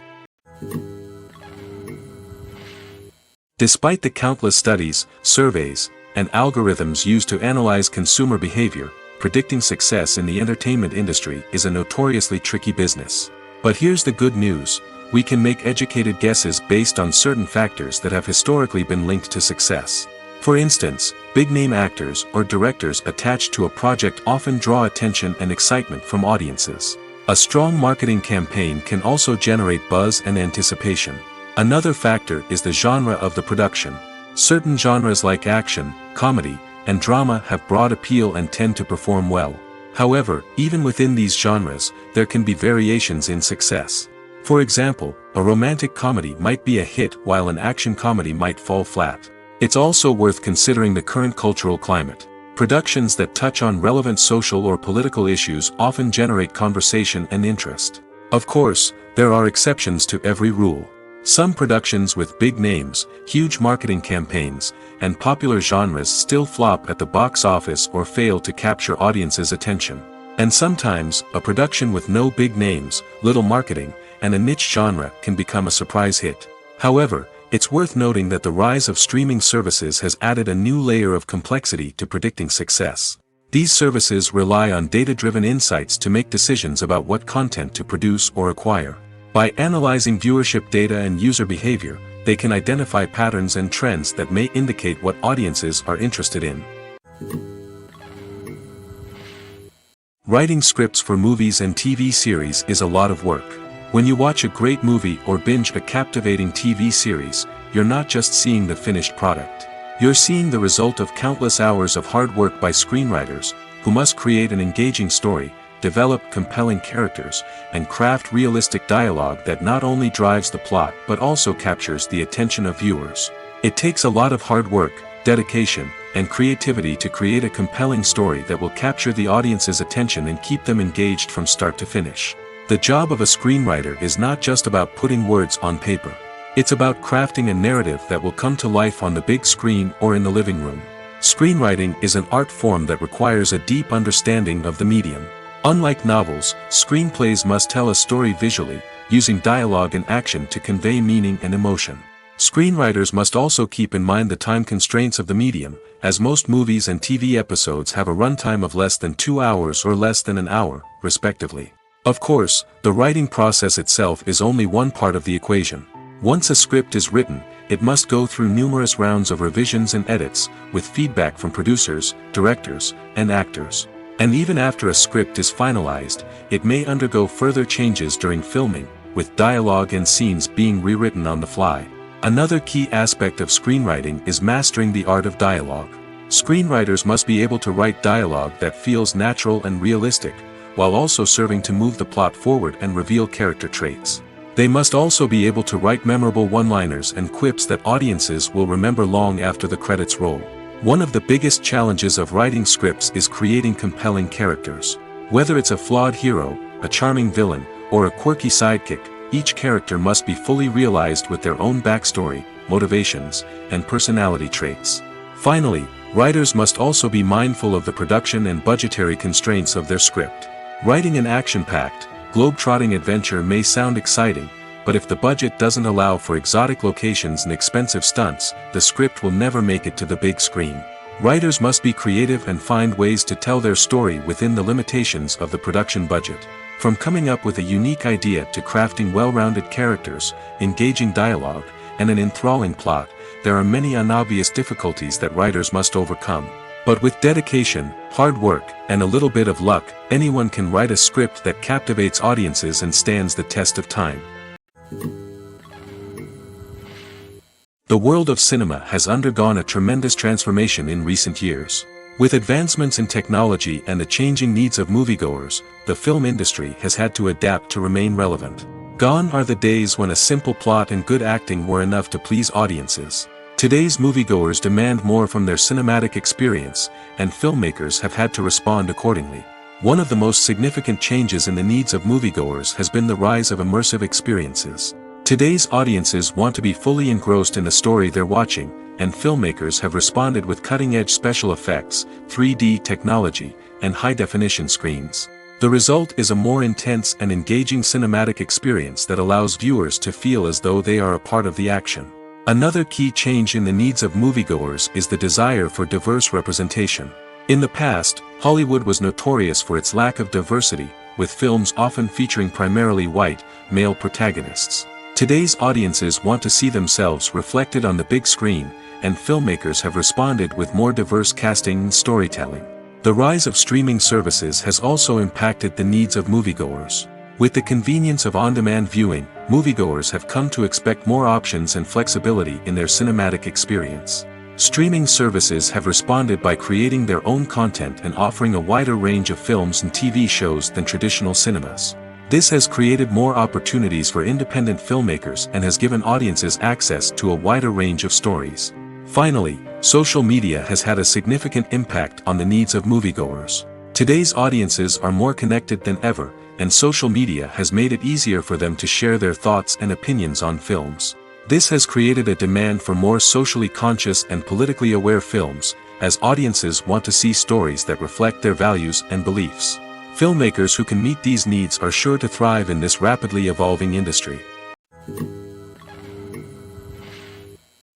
Despite the countless studies, surveys, and algorithms used to analyze consumer behavior, predicting success in the entertainment industry is a notoriously tricky business. But here's the good news: we can make educated guesses based on certain factors that have historically been linked to success. For instance, big-name actors or directors attached to a project often draw attention and excitement from audiences. A strong marketing campaign can also generate buzz and anticipation. Another factor is the genre of the production. Certain genres like action, comedy, and drama have broad appeal and tend to perform well. However, even within these genres, there can be variations in success. For example, a romantic comedy might be a hit while an action comedy might fall flat. It's also worth considering the current cultural climate. Productions that touch on relevant social or political issues often generate conversation and interest. Of course, there are exceptions to every rule. Some productions with big names, huge marketing campaigns, and popular genres still flop at the box office or fail to capture audiences' attention. And sometimes, a production with no big names, little marketing, and a niche genre can become a surprise hit. However, it's worth noting that the rise of streaming services has added a new layer of complexity to predicting success. These services rely on data-driven insights to make decisions about what content to produce or acquire. By analyzing viewership data and user behavior, they can identify patterns and trends that may indicate what audiences are interested in. Writing scripts for movies and TV series is a lot of work. When you watch a great movie or binge a captivating TV series, you're not just seeing the finished product. You're seeing the result of countless hours of hard work by screenwriters, who must create an engaging story, develop compelling characters, and craft realistic dialogue that not only drives the plot but also captures the attention of viewers. It takes a lot of hard work, dedication, and creativity to create a compelling story that will capture the audience's attention and keep them engaged from start to finish. The job of a screenwriter is not just about putting words on paper. It's about crafting a narrative that will come to life on the big screen or in the living room. Screenwriting is an art form that requires a deep understanding of the medium. Unlike novels, screenplays must tell a story visually, using dialogue and action to convey meaning and emotion. Screenwriters must also keep in mind the time constraints of the medium, as most movies and TV episodes have a runtime of less than 2 hours or less than an hour, respectively. Of course, the writing process itself is only one part of the equation. Once a script is written, it must go through numerous rounds of revisions and edits, with feedback from producers, directors, and actors. And even after a script is finalized, it may undergo further changes during filming, with dialogue and scenes being rewritten on the fly. Another key aspect of screenwriting is mastering the art of dialogue. Screenwriters must be able to write dialogue that feels natural and realistic, while also serving to move the plot forward and reveal character traits. They must also be able to write memorable one-liners and quips that audiences will remember long after the credits roll. One of the biggest challenges of writing scripts is creating compelling characters. Whether it's a flawed hero, a charming villain, or a quirky sidekick, each character must be fully realized with their own backstory, motivations, and personality traits. Finally, writers must also be mindful of the production and budgetary constraints of their script. Writing an action-packed, globe-trotting adventure may sound exciting, but if the budget doesn't allow for exotic locations and expensive stunts, the script will never make it to the big screen. Writers must be creative and find ways to tell their story within the limitations of the production budget. From coming up with a unique idea to crafting well-rounded characters, engaging dialogue, and an enthralling plot, there are many unobvious difficulties that writers must overcome. But with dedication, hard work, and a little bit of luck, anyone can write a script that captivates audiences and stands the test of time. The world of cinema has undergone a tremendous transformation in recent years. With advancements in technology and the changing needs of moviegoers, the film industry has had to adapt to remain relevant. Gone are the days when a simple plot and good acting were enough to please audiences. Today's moviegoers demand more from their cinematic experience, and filmmakers have had to respond accordingly. One of the most significant changes in the needs of moviegoers has been the rise of immersive experiences. Today's audiences want to be fully engrossed in the story they're watching, and filmmakers have responded with cutting-edge special effects, 3D technology, and high-definition screens. The result is a more intense and engaging cinematic experience that allows viewers to feel as though they are a part of the action. Another key change in the needs of moviegoers is the desire for diverse representation. In the past, Hollywood was notorious for its lack of diversity, with films often featuring primarily white, male protagonists. Today's audiences want to see themselves reflected on the big screen, and filmmakers have responded with more diverse casting and storytelling. The rise of streaming services has also impacted the needs of moviegoers. With the convenience of on-demand viewing, moviegoers have come to expect more options and flexibility in their cinematic experience. Streaming services have responded by creating their own content and offering a wider range of films and TV shows than traditional cinemas. This has created more opportunities for independent filmmakers and has given audiences access to a wider range of stories. Finally, social media has had a significant impact on the needs of moviegoers. Today's audiences are more connected than ever, and social media has made it easier for them to share their thoughts and opinions on films. This has created a demand for more socially conscious and politically aware films, as audiences want to see stories that reflect their values and beliefs. Filmmakers who can meet these needs are sure to thrive in this rapidly evolving industry.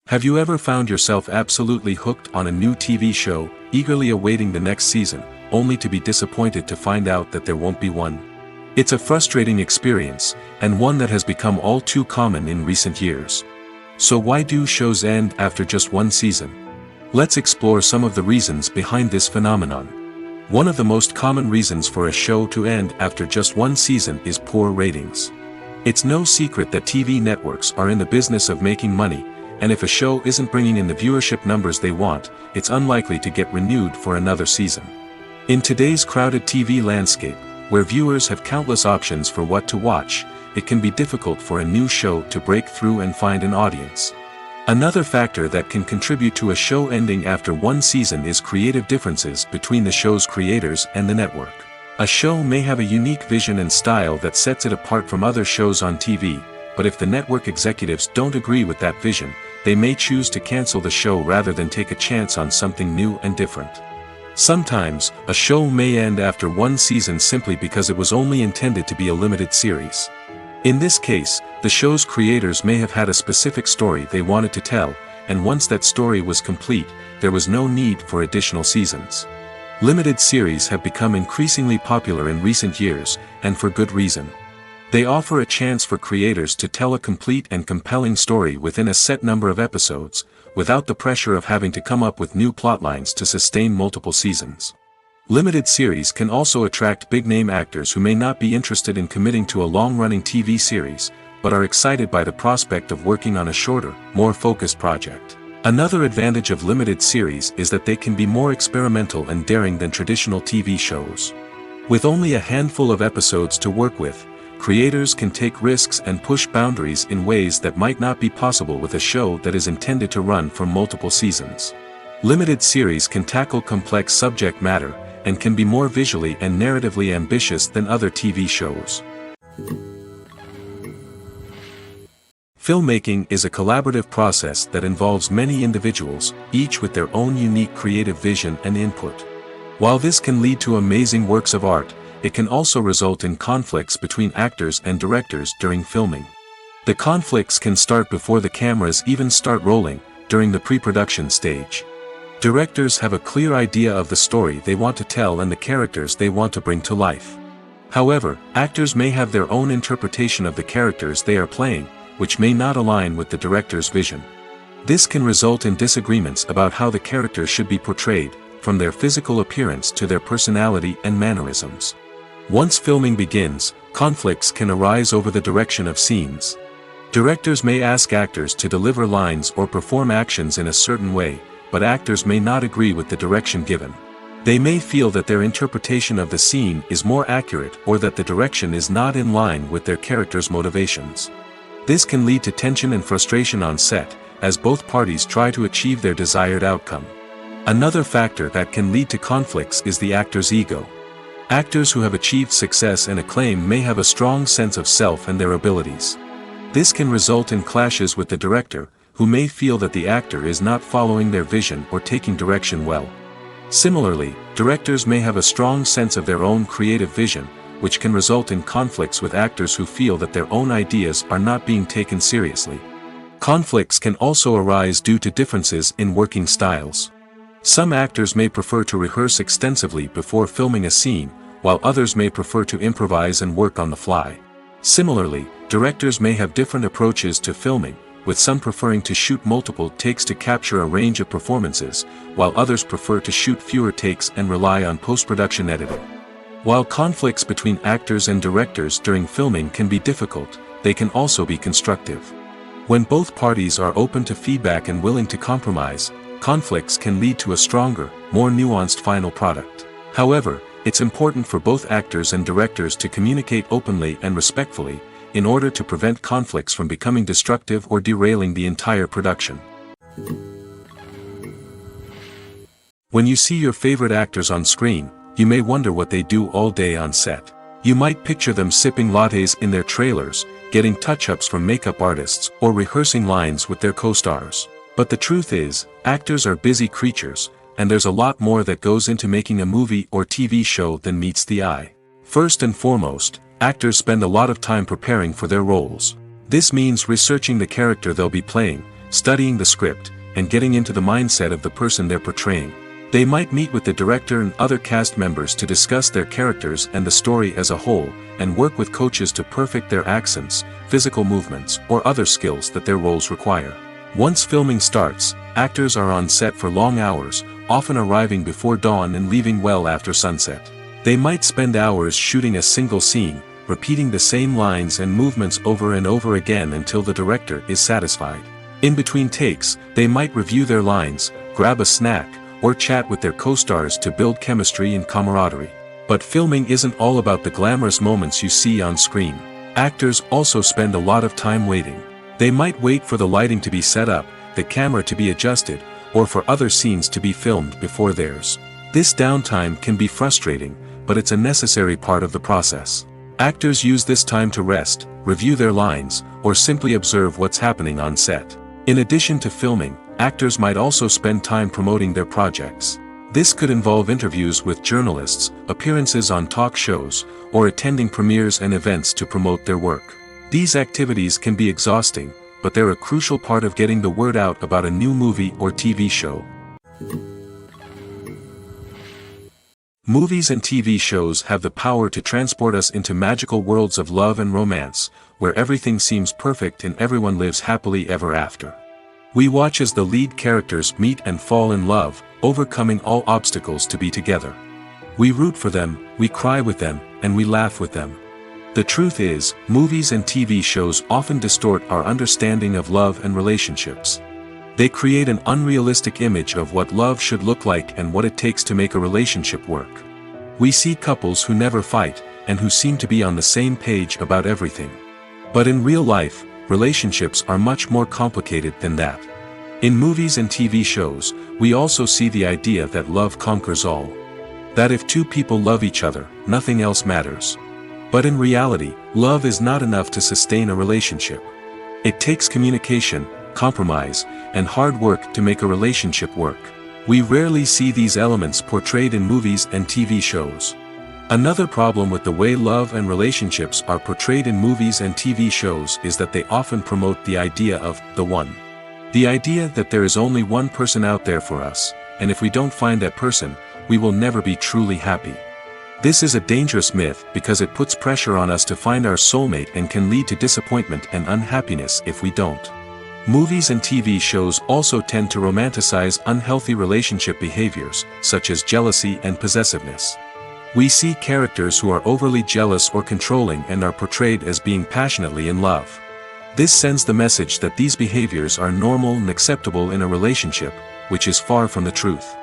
Have you ever found yourself absolutely hooked on a new TV show, eagerly awaiting the next season, only to be disappointed to find out that there won't be one? It's a frustrating experience, and one that has become all too common in recent years. So why do shows end after just one season? Let's explore some of the reasons behind this phenomenon. One of the most common reasons for a show to end after just one season is poor ratings. It's no secret that TV networks are in the business of making money, and if a show isn't bringing in the viewership numbers they want, it's unlikely to get renewed for another season. In today's crowded TV landscape, where viewers have countless options for what to watch, it can be difficult for a new show to break through and find an audience. Another factor that can contribute to a show ending after one season is creative differences between the show's creators and the network. A show may have a unique vision and style that sets it apart from other shows on TV, but if the network executives don't agree with that vision, they may choose to cancel the show rather than take a chance on something new and different. Sometimes, a show may end after one season simply because it was only intended to be a limited series. In this case, the show's creators may have had a specific story they wanted to tell, and once that story was complete, there was no need for additional seasons. Limited series have become increasingly popular in recent years, and for good reason. They offer a chance for creators to tell a complete and compelling story within a set number of episodes, without the pressure of having to come up with new plotlines to sustain multiple seasons. Limited series can also attract big-name actors who may not be interested in committing to a long-running TV series, but are excited by the prospect of working on a shorter, more focused project. Another advantage of limited series is that they can be more experimental and daring than traditional TV shows. With only a handful of episodes to work with, creators can take risks and push boundaries in ways that might not be possible with a show that is intended to run for multiple seasons. Limited series can tackle complex subject matter, and can be more visually and narratively ambitious than other TV shows. Filmmaking is a collaborative process that involves many individuals, each with their own unique creative vision and input. While this can lead to amazing works of art, it can also result in conflicts between actors and directors during filming. The conflicts can start before the cameras even start rolling, during the pre-production stage. Directors have a clear idea of the story they want to tell and the characters they want to bring to life. However, actors may have their own interpretation of the characters they are playing, which may not align with the director's vision. This can result in disagreements about how the characters should be portrayed, from their physical appearance to their personality and mannerisms. Once filming begins, conflicts can arise over the direction of scenes. Directors may ask actors to deliver lines or perform actions in a certain way, but actors may not agree with the direction given. They may feel that their interpretation of the scene is more accurate or that the direction is not in line with their character's motivations. This can lead to tension and frustration on set, as both parties try to achieve their desired outcome. Another factor that can lead to conflicts is the actor's ego. Actors who have achieved success and acclaim may have a strong sense of self and their abilities. This can result in clashes with the director, who may feel that the actor is not following their vision or taking direction well. Similarly, directors may have a strong sense of their own creative vision, which can result in conflicts with actors who feel that their own ideas are not being taken seriously. Conflicts can also arise due to differences in working styles. Some actors may prefer to rehearse extensively before filming a scene, while others may prefer to improvise and work on the fly. Similarly, directors may have different approaches to filming, with some preferring to shoot multiple takes to capture a range of performances, while others prefer to shoot fewer takes and rely on post-production editing. While conflicts between actors and directors during filming can be difficult, they can also be constructive. When both parties are open to feedback and willing to compromise, conflicts can lead to a stronger, more nuanced final product. However, it's important for both actors and directors to communicate openly and respectfully, in order to prevent conflicts from becoming destructive or derailing the entire production. When you see your favorite actors on screen, you may wonder what they do all day on set. You might picture them sipping lattes in their trailers, getting touch-ups from makeup artists, or rehearsing lines with their co-stars. But the truth is, actors are busy creatures, and there's a lot more that goes into making a movie or TV show than meets the eye. First and foremost, actors spend a lot of time preparing for their roles. This means researching the character they'll be playing, studying the script, and getting into the mindset of the person they're portraying. They might meet with the director and other cast members to discuss their characters and the story as a whole, and work with coaches to perfect their accents, physical movements, or other skills that their roles require. Once filming starts, actors are on set for long hours, often arriving before dawn and leaving well after sunset. They might spend hours shooting a single scene, repeating the same lines and movements over and over again until the director is satisfied. In between takes, they might review their lines, grab a snack, or chat with their co-stars to build chemistry and camaraderie. But filming isn't all about the glamorous moments you see on screen. Actors also spend a lot of time waiting. They might wait for the lighting to be set up, the camera to be adjusted, or for other scenes to be filmed before theirs. This downtime can be frustrating, but it's a necessary part of the process. Actors use this time to rest, review their lines, or simply observe what's happening on set. In addition to filming, actors might also spend time promoting their projects. This could involve interviews with journalists, appearances on talk shows, or attending premieres and events to promote their work. These activities can be exhausting, but they're a crucial part of getting the word out about a new movie or TV show. Movies and TV shows have the power to transport us into magical worlds of love and romance, where everything seems perfect and everyone lives happily ever after. We watch as the lead characters meet and fall in love, overcoming all obstacles to be together. We root for them, we cry with them, and we laugh with them. The truth is, movies and TV shows often distort our understanding of love and relationships. They create an unrealistic image of what love should look like and what it takes to make a relationship work. We see couples who never fight, and who seem to be on the same page about everything. But in real life, relationships are much more complicated than that. In movies and TV shows, we also see the idea that love conquers all. That if two people love each other, nothing else matters. But in reality, love is not enough to sustain a relationship. It takes communication, compromise, and hard work to make a relationship work. We rarely see these elements portrayed in movies and TV shows. Another problem with the way love and relationships are portrayed in movies and TV shows is that they often promote the idea of the one. The idea that there is only one person out there for us, and if we don't find that person, we will never be truly happy. This is a dangerous myth because it puts pressure on us to find our soulmate and can lead to disappointment and unhappiness if we don't. Movies and TV shows also tend to romanticize unhealthy relationship behaviors, such as jealousy and possessiveness. We see characters who are overly jealous or controlling and are portrayed as being passionately in love. This sends the message that these behaviors are normal and acceptable in a relationship, which is far from the truth.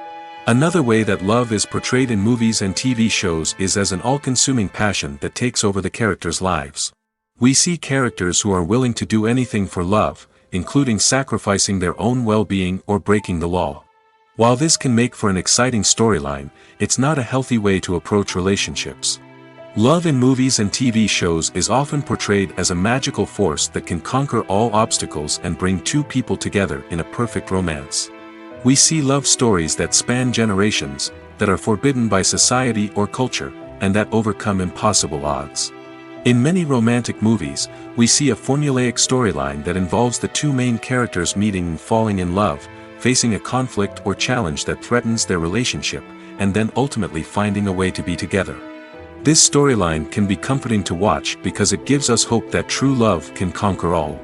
Another way that love is portrayed in movies and TV shows is as an all-consuming passion that takes over the characters' lives. We see characters who are willing to do anything for love, including sacrificing their own well-being or breaking the law. While this can make for an exciting storyline, it's not a healthy way to approach relationships. Love in movies and TV shows is often portrayed as a magical force that can conquer all obstacles and bring two people together in a perfect romance. We see love stories that span generations, that are forbidden by society or culture, and that overcome impossible odds. In many romantic movies, we see a formulaic storyline that involves the two main characters meeting and falling in love, facing a conflict or challenge that threatens their relationship, and then ultimately finding a way to be together. This storyline can be comforting to watch because it gives us hope that true love can conquer all.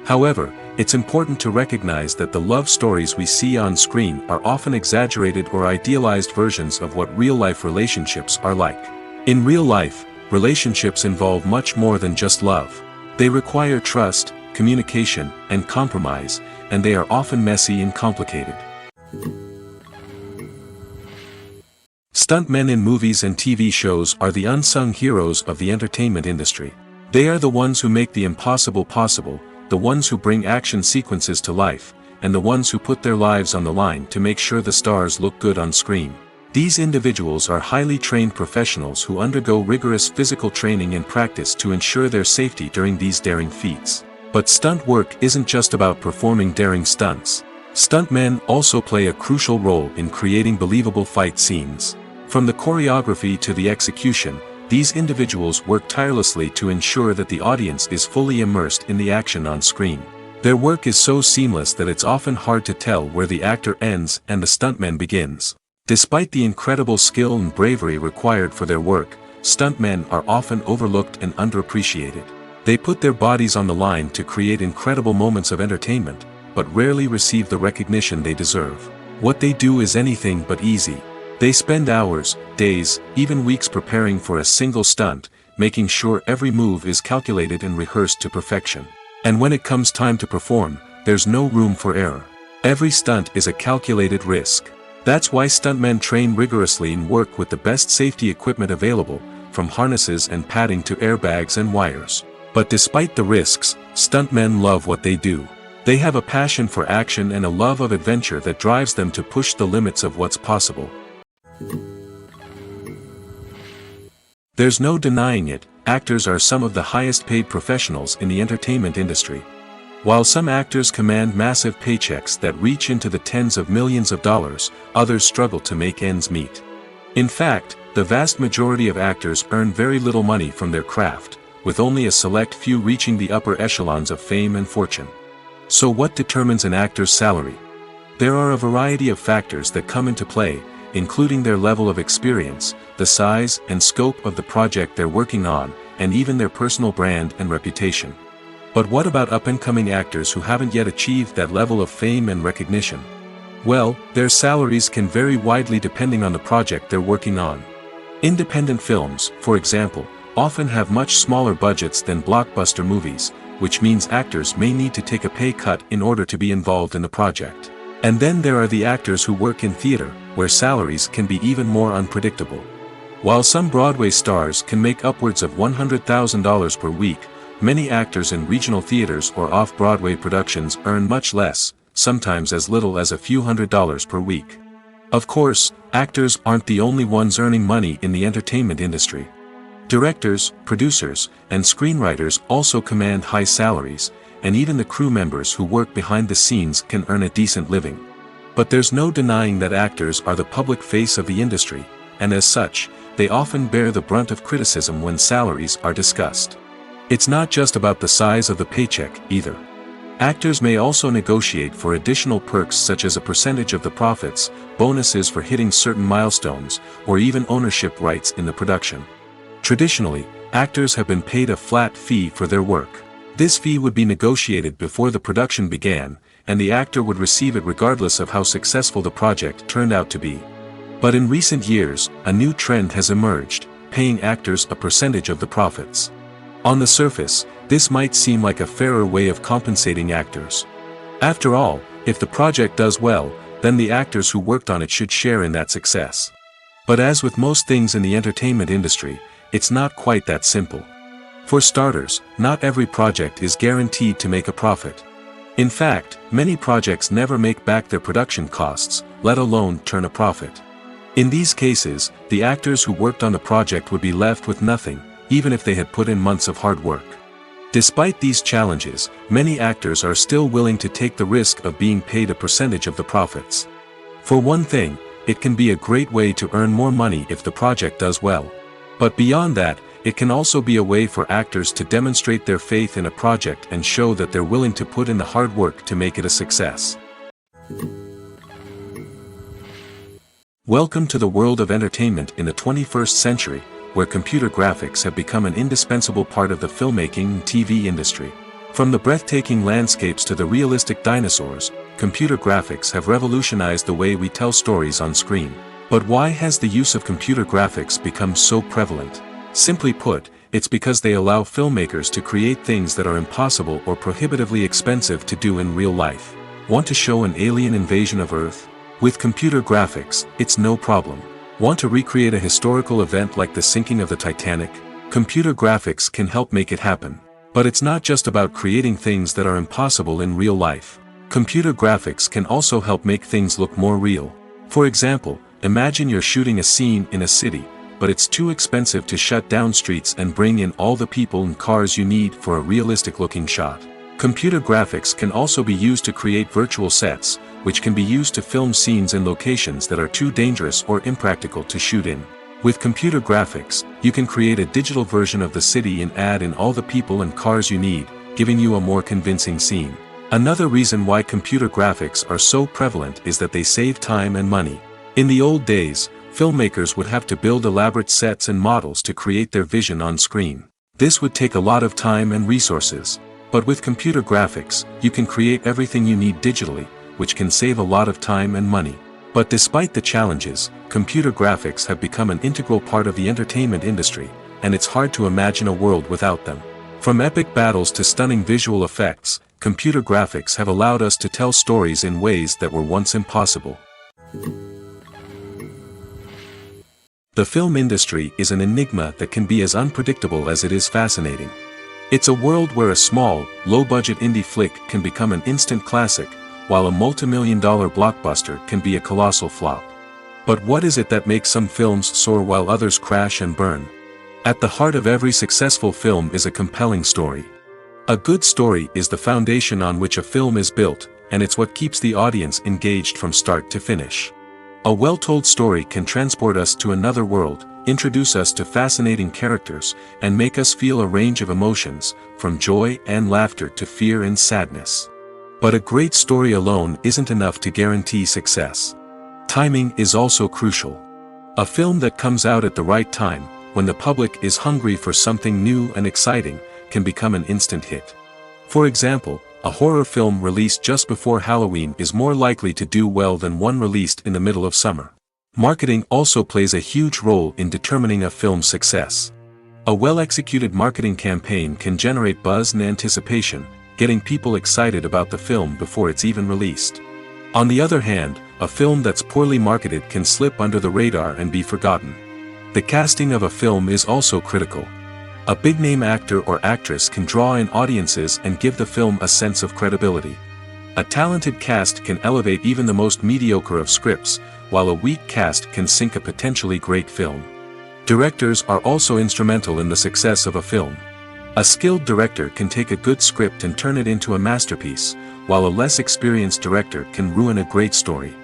However, it's important to recognize that the love stories we see on screen are often exaggerated or idealized versions of what real-life relationships are like. In real life, relationships involve much more than just love. They require trust, communication, and compromise, and they are often messy and complicated. Stuntmen in movies and TV shows are the unsung heroes of the entertainment industry. They are the ones who make the impossible possible, the ones who bring action sequences to life, and the ones who put their lives on the line to make sure the stars look good on screen. These individuals are highly trained professionals who undergo rigorous physical training and practice to ensure their safety during these daring feats. But stunt work isn't just about performing daring stunts. Stuntmen also play a crucial role in creating believable fight scenes. From the choreography to the execution, these individuals work tirelessly to ensure that the audience is fully immersed in the action on screen. Their work is so seamless that it's often hard to tell where the actor ends and the stuntman begins. Despite the incredible skill and bravery required for their work, stuntmen are often overlooked and underappreciated. They put their bodies on the line to create incredible moments of entertainment, but rarely receive the recognition they deserve. What they do is anything but easy. They spend hours, days, even weeks preparing for a single stunt, making sure every move is calculated and rehearsed to perfection. And when it comes time to perform, there's no room for error. Every stunt is a calculated risk. That's why stuntmen train rigorously and work with the best safety equipment available, from harnesses and padding to airbags and wires. But despite the risks, stuntmen love what they do. They have a passion for action and a love of adventure that drives them to push the limits of what's possible. There's no denying it, actors are some of the highest paid professionals in the entertainment industry. While some actors command massive paychecks that reach into the tens of millions of dollars, others struggle to make ends meet. In fact, the vast majority of actors earn very little money from their craft, with only a select few reaching the upper echelons of fame and fortune. So what determines an actor's salary? There are a variety of factors that come into play, including their level of experience, the size and scope of the project they're working on, and even their personal brand and reputation. But what about up-and-coming actors who haven't yet achieved that level of fame and recognition? Well, their salaries can vary widely depending on the project they're working on. Independent films, for example, often have much smaller budgets than blockbuster movies, which means actors may need to take a pay cut in order to be involved in the project. And then there are the actors who work in theater, where salaries can be even more unpredictable. While some Broadway stars can make upwards of $100,000 per week, many actors in regional theaters or off-Broadway productions earn much less, sometimes as little as a few $100s per week. Of course, actors aren't the only ones earning money in the entertainment industry. Directors, producers, and screenwriters also command high salaries, and even the crew members who work behind the scenes can earn a decent living. But there's no denying that actors are the public face of the industry, and as such, they often bear the brunt of criticism when salaries are discussed. It's not just about the size of the paycheck, either. Actors may also negotiate for additional perks such as a percentage of the profits, bonuses for hitting certain milestones, or even ownership rights in the production. Traditionally, actors have been paid a flat fee for their work. This fee would be negotiated before the production began, and the actor would receive it regardless of how successful the project turned out to be. But in recent years, a new trend has emerged, paying actors a percentage of the profits. On the surface, This might seem like a fairer way of compensating actors. After all, if the project does well, then the actors who worked on it should share in that success. But as with most things in the entertainment industry, it's not quite that simple. For starters, not every project is guaranteed to make a profit. In fact, many projects never make back their production costs, let alone turn a profit. In these cases, the actors who worked on the project would be left with nothing, even if they had put in months of hard work. Despite these challenges, many actors are still willing to take the risk of being paid a percentage of the profits. For one thing, it can be a great way to earn more money if the project does well. But beyond that, it can also be a way for actors to demonstrate their faith in a project and show that they're willing to put in the hard work to make it a success. Welcome to the world of entertainment in the 21st century, where computer graphics have become an indispensable part of the filmmaking and TV industry. From the breathtaking landscapes to the realistic dinosaurs, computer graphics have revolutionized the way we tell stories on screen. But why has the use of computer graphics become so prevalent? Simply put, it's because they allow filmmakers to create things that are impossible or prohibitively expensive to do in real life. Want to show an alien invasion of Earth? With computer graphics, it's no problem. Want to recreate a historical event like the sinking of the Titanic? Computer graphics can help make it happen. But it's not just about creating things that are impossible in real life. Computer graphics can also help make things look more real. For example, imagine you're shooting a scene in a city, but it's too expensive to shut down streets and bring in all the people and cars you need for a realistic-looking shot. Computer graphics can also be used to create virtual sets, which can be used to film scenes in locations that are too dangerous or impractical to shoot in. With computer graphics, you can create a digital version of the city and add in all the people and cars you need, giving you a more convincing scene. Another reason why computer graphics are so prevalent is that they save time and money. In the old days, filmmakers would have to build elaborate sets and models to create their vision on screen. This would take a lot of time and resources. But with computer graphics, you can create everything you need digitally, which can save a lot of time and money. But despite the challenges, computer graphics have become an integral part of the entertainment industry, and it's hard to imagine a world without them. From epic battles to stunning visual effects, computer graphics have allowed us to tell stories in ways that were once impossible. The film industry is an enigma that can be as unpredictable as it is fascinating. It's a world where a small, low-budget indie flick can become an instant classic, while a multi-million-dollar blockbuster can be a colossal flop. But what is it that makes some films soar while others crash and burn? At the heart of every successful film is a compelling story. A good story is the foundation on which a film is built, and it's what keeps the audience engaged from start to finish. A well-told story can transport us to another world, introduce us to fascinating characters, and make us feel a range of emotions, from joy and laughter to fear and sadness. But a great story alone isn't enough to guarantee success. Timing is also crucial. A film that comes out at the right time, when the public is hungry for something new and exciting, can become an instant hit. For example, a horror film released just before Halloween is more likely to do well than one released in the middle of summer. Marketing also plays a huge role in determining a film's success. A well-executed marketing campaign can generate buzz and anticipation, getting people excited about the film before it's even released. On the other hand, a film that's poorly marketed can slip under the radar and be forgotten. The casting of a film is also critical. A big-name actor or actress can draw in audiences and give the film a sense of credibility. A talented cast can elevate even the most mediocre of scripts, while a weak cast can sink a potentially great film. Directors are also instrumental in the success of a film. A skilled director can take a good script and turn it into a masterpiece, while a less experienced director can ruin a great story.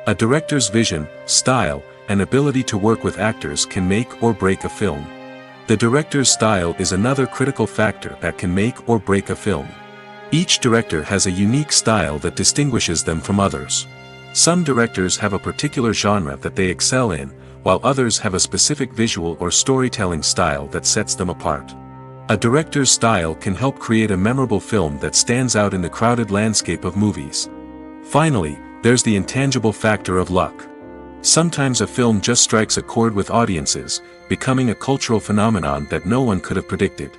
A director's vision, style, and ability to work with actors can make or break a film. The director's style is another critical factor that can make or break a film. Each director has a unique style that distinguishes them from others. Some directors have a particular genre that they excel in, while others have a specific visual or storytelling style that sets them apart. A director's style can help create a memorable film that stands out in the crowded landscape of movies. Finally, there's the intangible factor of luck. Sometimes a film just strikes a chord with audiences, becoming a cultural phenomenon that no one could have predicted.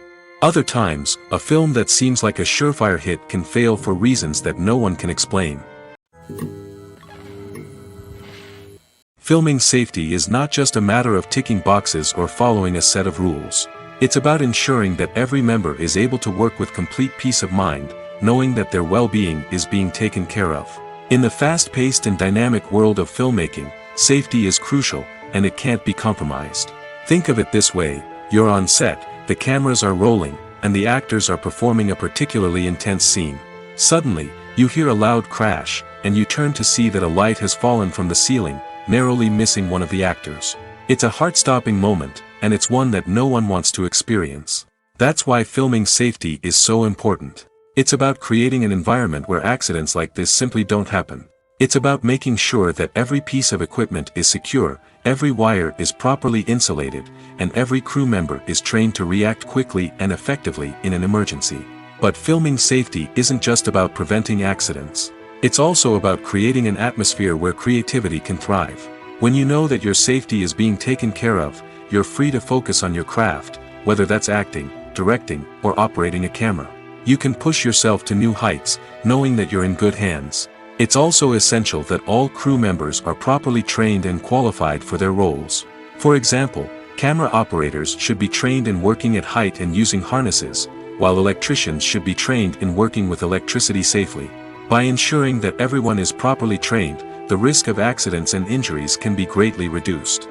Other times, a film that seems like a surefire hit can fail for reasons that no one can explain. Filming safety is not just a matter of ticking boxes or following a set of rules. It's about ensuring that every member is able to work with complete peace of mind, knowing that their well-being is being taken care of. In the fast-paced and dynamic world of filmmaking, safety is crucial, and it can't be compromised. Think of it this way: you're on set, the cameras are rolling, and the actors are performing a particularly intense scene. Suddenly, you hear a loud crash, and you turn to see that a light has fallen from the ceiling, narrowly missing one of the actors. It's a heart-stopping moment, and it's one that no one wants to experience. That's why filming safety is so important. It's about creating an environment where accidents like this simply don't happen. It's about making sure that every piece of equipment is secure, every wire is properly insulated, and every crew member is trained to react quickly and effectively in an emergency. But filming safety isn't just about preventing accidents. It's also about creating an atmosphere where creativity can thrive. When you know that your safety is being taken care of, you're free to focus on your craft, whether that's acting, directing, or operating a camera. You can push yourself to new heights, knowing that you're in good hands. It's also essential that all crew members are properly trained and qualified for their roles. For example, camera operators should be trained in working at height and using harnesses, while electricians should be trained in working with electricity safely. By ensuring that everyone is properly trained, the risk of accidents and injuries can be greatly reduced.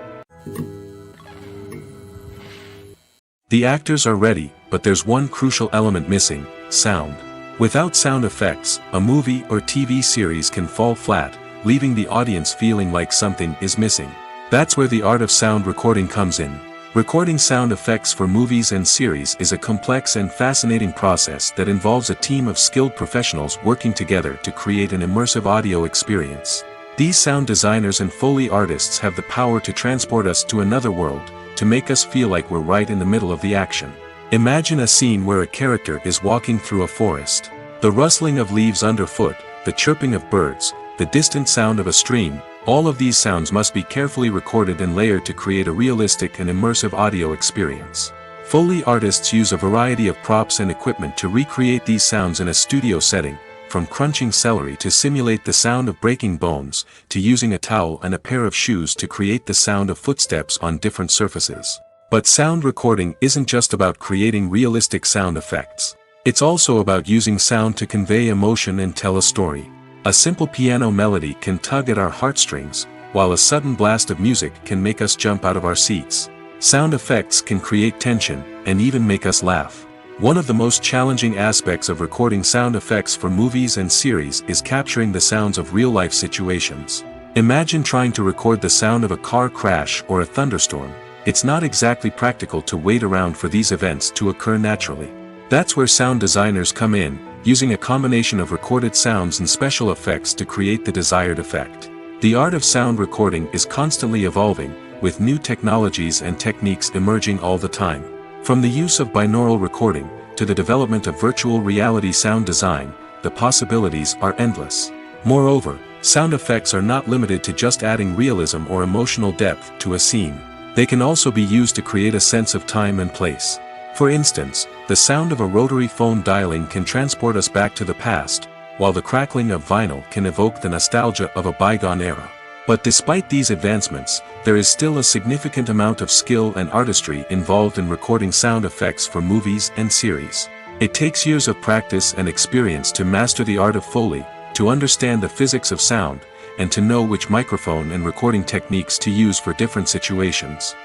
The actors are ready, but there's one crucial element missing: sound. Without sound effects, a movie or TV series can fall flat, leaving the audience feeling like something is missing. That's where the art of sound recording comes in. Recording sound effects for movies and series is a complex and fascinating process that involves a team of skilled professionals working together to create an immersive audio experience. These sound designers and Foley artists have the power to transport us to another world, to make us feel like we're right in the middle of the action. Imagine a scene where a character is walking through a forest. The rustling of leaves underfoot, the chirping of birds, the distant sound of a stream, all of these sounds must be carefully recorded and layered to create a realistic and immersive audio experience. Foley artists use a variety of props and equipment to recreate these sounds in a studio setting, from crunching celery to simulate the sound of breaking bones, to using a towel and a pair of shoes to create the sound of footsteps on different surfaces. But sound recording isn't just about creating realistic sound effects. It's also about using sound to convey emotion and tell a story. A simple piano melody can tug at our heartstrings, while a sudden blast of music can make us jump out of our seats. Sound effects can create tension, and even make us laugh. One of the most challenging aspects of recording sound effects for movies and series is capturing the sounds of real-life situations. Imagine trying to record the sound of a car crash or a thunderstorm. It's not exactly practical to wait around for these events to occur naturally. That's where sound designers come in, using a combination of recorded sounds and special effects to create the desired effect. The art of sound recording is constantly evolving, with new technologies and techniques emerging all the time. From the use of binaural recording, to the development of virtual reality sound design, the possibilities are endless. Moreover, sound effects are not limited to just adding realism or emotional depth to a scene. They can also be used to create a sense of time and place. For instance, the sound of a rotary phone dialing can transport us back to the past, while the crackling of vinyl can evoke the nostalgia of a bygone era. But despite these advancements, there is still a significant amount of skill and artistry involved in recording sound effects for movies and series. It takes years of practice and experience to master the art of Foley, to understand the physics of sound, and to know which microphone and recording techniques to use for different situations.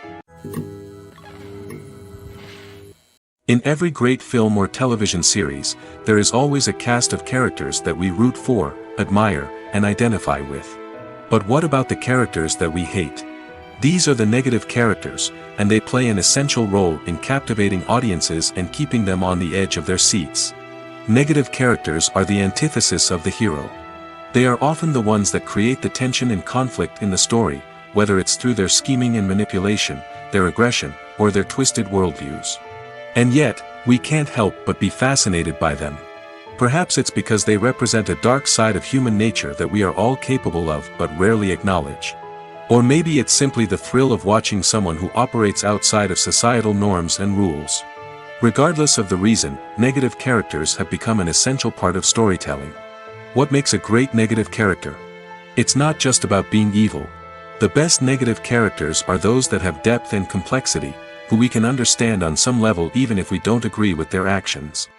In every great film or television series, there is always a cast of characters that we root for, admire, and identify with. But what about the characters that we hate? These are the negative characters, and they play an essential role in captivating audiences and keeping them on the edge of their seats. Negative characters are the antithesis of the hero. They are often the ones that create the tension and conflict in the story, whether it's through their scheming and manipulation, their aggression, or their twisted worldviews. And yet, we can't help but be fascinated by them. Perhaps it's because they represent a dark side of human nature that we are all capable of but rarely acknowledge. Or maybe it's simply the thrill of watching someone who operates outside of societal norms and rules. Regardless of the reason, negative characters have become an essential part of storytelling. What makes a great negative character? It's not just about being evil. The best negative characters are those that have depth and complexity, who we can understand on some level even if we don't agree with their actions.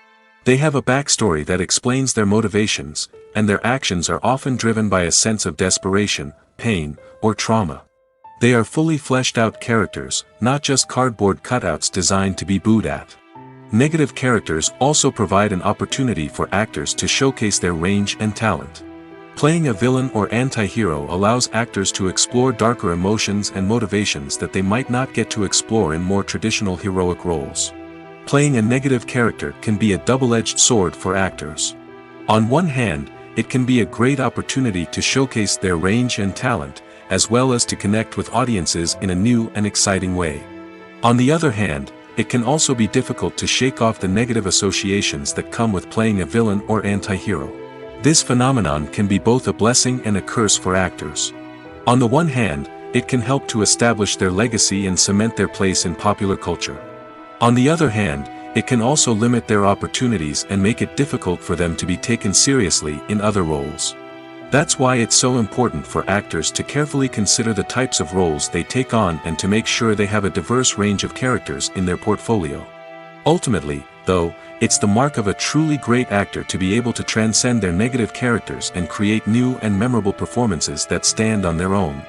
They have a backstory that explains their motivations, and their actions are often driven by a sense of desperation, pain, or trauma. They are fully fleshed out characters, not just cardboard cutouts designed to be booed at. Negative characters also provide an opportunity for actors to showcase their range and talent. Playing a villain or anti-hero allows actors to explore darker emotions and motivations that they might not get to explore in more traditional heroic roles. Playing a negative character can be a double-edged sword for actors. On one hand, it can be a great opportunity to showcase their range and talent, as well as to connect with audiences in a new and exciting way. On the other hand, it can also be difficult to shake off the negative associations that come with playing a villain or anti-hero. This phenomenon can be both a blessing and a curse for actors. On the one hand, it can help to establish their legacy and cement their place in popular culture. On the other hand, it can also limit their opportunities and make it difficult for them to be taken seriously in other roles. That's why it's so important for actors to carefully consider the types of roles they take on and to make sure they have a diverse range of characters in their portfolio. Ultimately, though, it's the mark of a truly great actor to be able to transcend their negative characters and create new and memorable performances that stand on their own.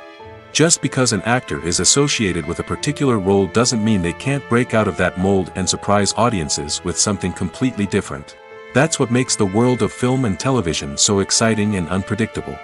Just because an actor is associated with a particular role doesn't mean they can't break out of that mold and surprise audiences with something completely different. That's what makes the world of film and television so exciting and unpredictable.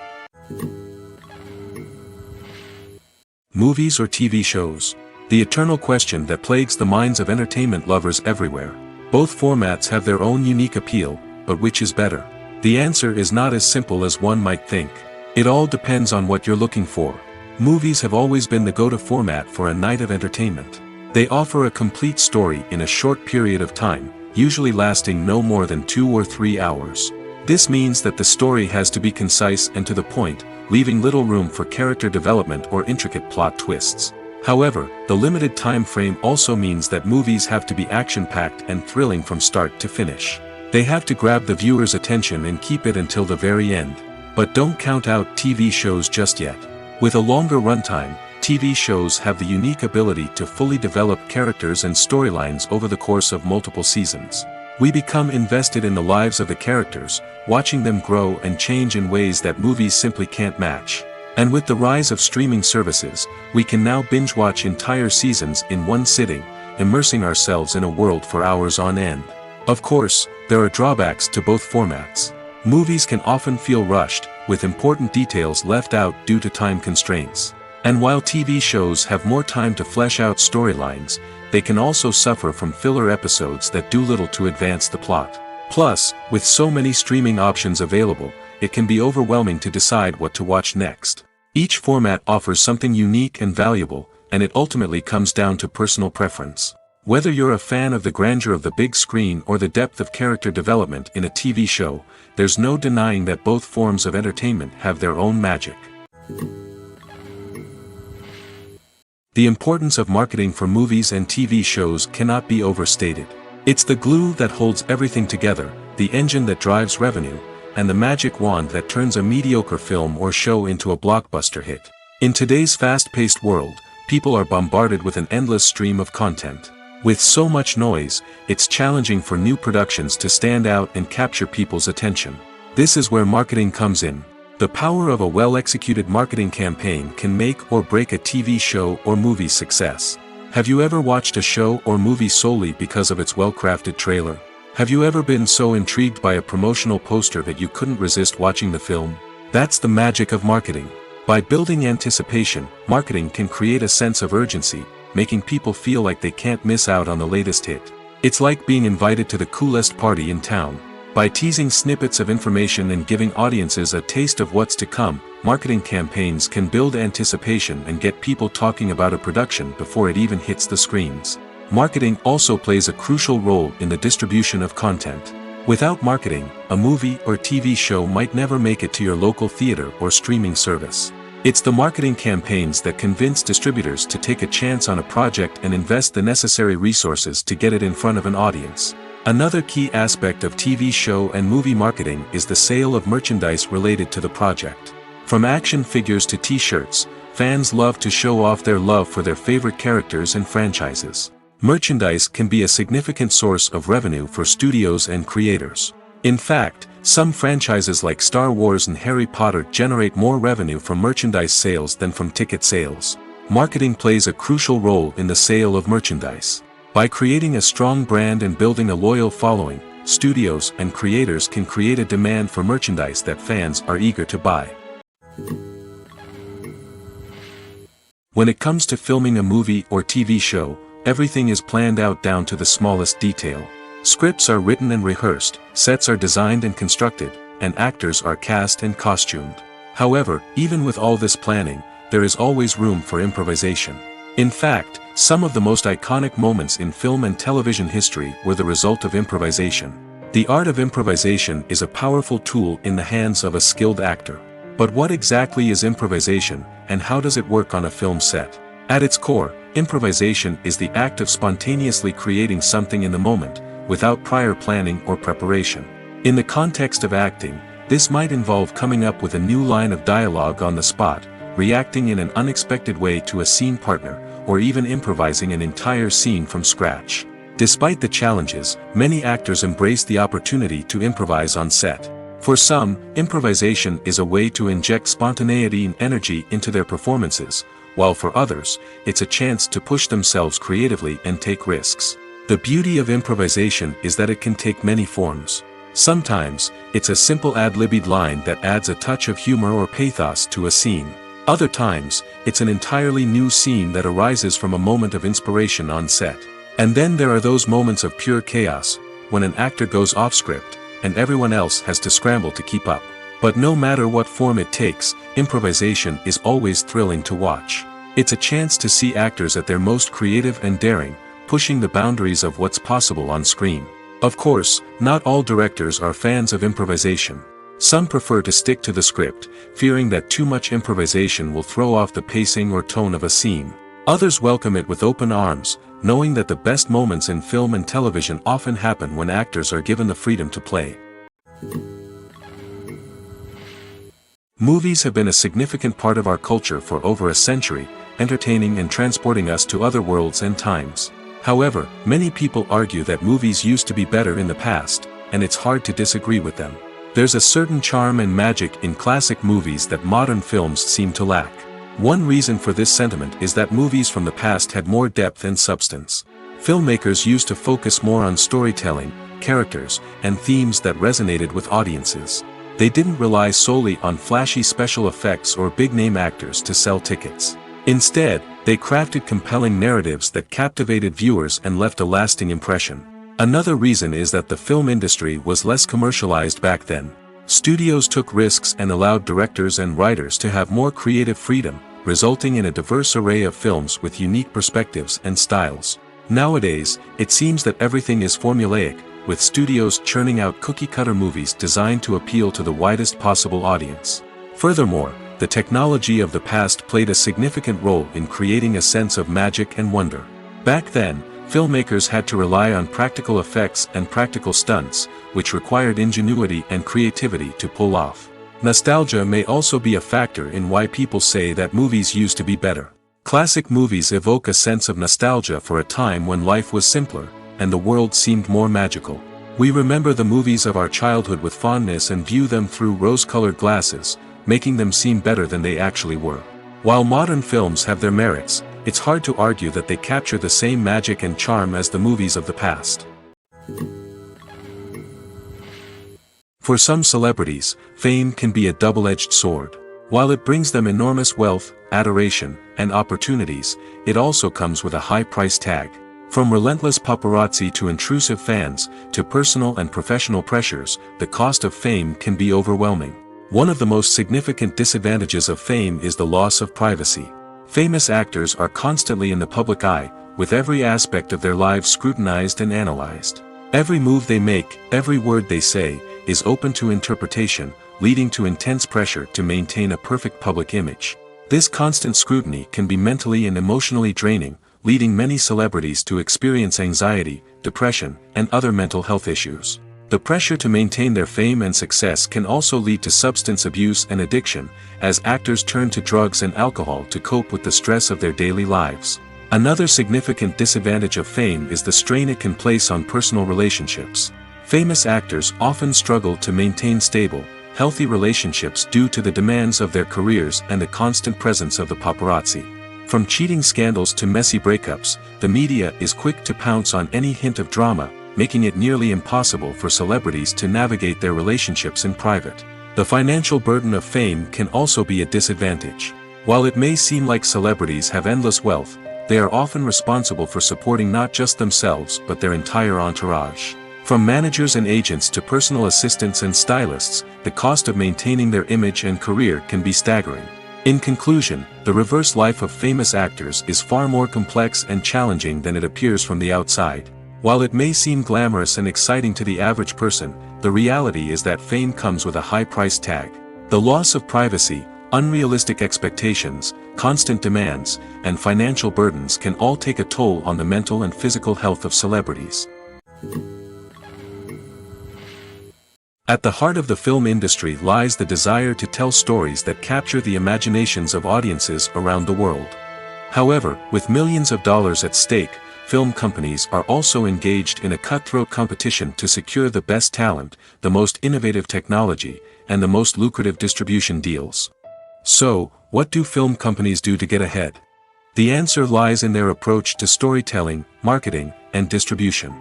Movies or TV shows? The eternal question that plagues the minds of entertainment lovers everywhere. Both formats have their own unique appeal, but which is better? The answer is not as simple as one might think. It all depends on what you're looking for. Movies have always been the go-to format for a night of entertainment. They offer a complete story in a short period of time, usually lasting no more than 2 or 3 hours. This means that the story has to be concise and to the point, leaving little room for character development or intricate plot twists. However, the limited time frame also means that movies have to be action-packed and thrilling from start to finish. They have to grab the viewer's attention and keep it until the very end. But don't count out TV shows just yet. With a longer runtime, TV shows have the unique ability to fully develop characters and storylines over the course of multiple seasons. We become invested in the lives of the characters, watching them grow and change in ways that movies simply can't match. And with the rise of streaming services, we can now binge-watch entire seasons in one sitting, immersing ourselves in a world for hours on end. Of course, there are drawbacks to both formats. Movies can often feel rushed, with important details left out due to time constraints. And while TV shows have more time to flesh out storylines, they can also suffer from filler episodes that do little to advance the plot. Plus, with so many streaming options available, it can be overwhelming to decide what to watch next. Each format offers something unique and valuable, and it ultimately comes down to personal preference. Whether you're a fan of the grandeur of the big screen or the depth of character development in a TV show, there's no denying that both forms of entertainment have their own magic. The importance of marketing for movies and TV shows cannot be overstated. It's the glue that holds everything together, the engine that drives revenue, and the magic wand that turns a mediocre film or show into a blockbuster hit. In today's fast-paced world, people are bombarded with an endless stream of content. With so much noise, it's challenging for new productions to stand out and capture people's attention. This is where marketing comes in. The power of a well-executed marketing campaign can make or break a TV show or movie's success. Have you ever watched a show or movie solely because of its well-crafted trailer? Have you ever been so intrigued by a promotional poster that you couldn't resist watching the film? That's the magic of marketing. By building anticipation, marketing can create a sense of urgency, making people feel like they can't miss out on the latest hit. It's like being invited to the coolest party in town. By teasing snippets of information and giving audiences a taste of what's to come, marketing campaigns can build anticipation and get people talking about a production before it even hits the screens. Marketing also plays a crucial role in the distribution of content. Without marketing, a movie or TV show might never make it to your local theater or streaming service. It's the marketing campaigns that convince distributors to take a chance on a project and invest the necessary resources to get it in front of an audience. Another key aspect of TV show and movie marketing is the sale of merchandise related to the project. From action figures to t-shirts, fans love to show off their love for their favorite characters and franchises. Merchandise can be a significant source of revenue for studios and creators. In fact, some franchises like Star Wars and Harry Potter generate more revenue from merchandise sales than from ticket sales. Marketing plays a crucial role in the sale of merchandise. By creating a strong brand and building a loyal following, studios and creators can create a demand for merchandise that fans are eager to buy. When it comes to filming a movie or TV show, everything is planned out down to the smallest detail. Scripts are written and rehearsed, sets are designed and constructed, and actors are cast and costumed. However, even with all this planning, there is always room for improvisation. In fact, some of the most iconic moments in film and television history were the result of improvisation. The art of improvisation is a powerful tool in the hands of a skilled actor. But what exactly is improvisation, and how does it work on a film set? At its core, improvisation is the act of spontaneously creating something in the moment, without prior planning or preparation. In the context of acting, this might involve coming up with a new line of dialogue on the spot, reacting in an unexpected way to a scene partner, or even improvising an entire scene from scratch. Despite the challenges, many actors embrace the opportunity to improvise on set. For some, improvisation is a way to inject spontaneity and energy into their performances, while for others, it's a chance to push themselves creatively and take risks. The beauty of improvisation is that it can take many forms. Sometimes, it's a simple ad-libbed line that adds a touch of humor or pathos to a scene. Other times, it's an entirely new scene that arises from a moment of inspiration on set. And then there are those moments of pure chaos, when an actor goes off script, and everyone else has to scramble to keep up. But no matter what form it takes, improvisation is always thrilling to watch. It's a chance to see actors at their most creative and daring, pushing the boundaries of what's possible on screen. Of course, not all directors are fans of improvisation. Some prefer to stick to the script, fearing that too much improvisation will throw off the pacing or tone of a scene. Others welcome it with open arms, knowing that the best moments in film and television often happen when actors are given the freedom to play. Movies have been a significant part of our culture for over a century, entertaining and transporting us to other worlds and times. However, many people argue that movies used to be better in the past, and it's hard to disagree with them. There's a certain charm and magic in classic movies that modern films seem to lack. One reason for this sentiment is that movies from the past had more depth and substance. Filmmakers used to focus more on storytelling, characters, and themes that resonated with audiences. They didn't rely solely on flashy special effects or big-name actors to sell tickets. Instead, they crafted compelling narratives that captivated viewers and left a lasting impression. Another reason is that the film industry was less commercialized back then. Studios took risks and allowed directors and writers to have more creative freedom, resulting in a diverse array of films with unique perspectives and styles. Nowadays, it seems that everything is formulaic, with studios churning out cookie-cutter movies designed to appeal to the widest possible audience. Furthermore, the technology of the past played a significant role in creating a sense of magic and wonder. Back then, filmmakers had to rely on practical effects and practical stunts, which required ingenuity and creativity to pull off. Nostalgia may also be a factor in why people say that movies used to be better. Classic movies evoke a sense of nostalgia for a time when life was simpler, and the world seemed more magical. We remember the movies of our childhood with fondness and view them through rose-colored glasses, making them seem better than they actually were. While modern films have their merits, it's hard to argue that they capture the same magic and charm as the movies of the past. For some celebrities, fame can be a double-edged sword. While it brings them enormous wealth, adoration, and opportunities, it also comes with a high price tag. From relentless paparazzi to intrusive fans, to personal and professional pressures, the cost of fame can be overwhelming. One of the most significant disadvantages of fame is the loss of privacy. Famous actors are constantly in the public eye, with every aspect of their lives scrutinized and analyzed. Every move they make, every word they say, is open to interpretation, leading to intense pressure to maintain a perfect public image. This constant scrutiny can be mentally and emotionally draining, leading many celebrities to experience anxiety, depression, and other mental health issues. The pressure to maintain their fame and success can also lead to substance abuse and addiction, as actors turn to drugs and alcohol to cope with the stress of their daily lives. Another significant disadvantage of fame is the strain it can place on personal relationships. Famous actors often struggle to maintain stable, healthy relationships due to the demands of their careers and the constant presence of the paparazzi. From cheating scandals to messy breakups, the media is quick to pounce on any hint of drama, making it nearly impossible for celebrities to navigate their relationships in private. The financial burden of fame can also be a disadvantage. While it may seem like celebrities have endless wealth, they are often responsible for supporting not just themselves but their entire entourage. From managers and agents to personal assistants and stylists, the cost of maintaining their image and career can be staggering. In conclusion, the reverse life of famous actors is far more complex and challenging than it appears from the outside. While it may seem glamorous and exciting to the average person, the reality is that fame comes with a high price tag. The loss of privacy, unrealistic expectations, constant demands, and financial burdens can all take a toll on the mental and physical health of celebrities. At the heart of the film industry lies the desire to tell stories that capture the imaginations of audiences around the world. However, with millions of dollars at stake, film companies are also engaged in a cutthroat competition to secure the best talent, the most innovative technology, and the most lucrative distribution deals. So, what do film companies do to get ahead? The answer lies in their approach to storytelling, marketing, and distribution.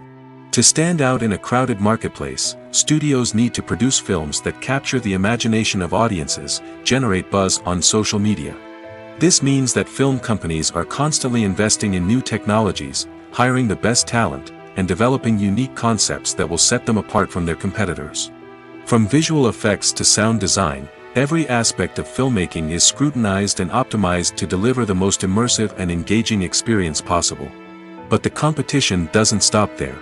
To stand out in a crowded marketplace, studios need to produce films that capture the imagination of audiences, generate buzz on social media. This means that film companies are constantly investing in new technologies, hiring the best talent, and developing unique concepts that will set them apart from their competitors. From visual effects to sound design, every aspect of filmmaking is scrutinized and optimized to deliver the most immersive and engaging experience possible. But the competition doesn't stop there.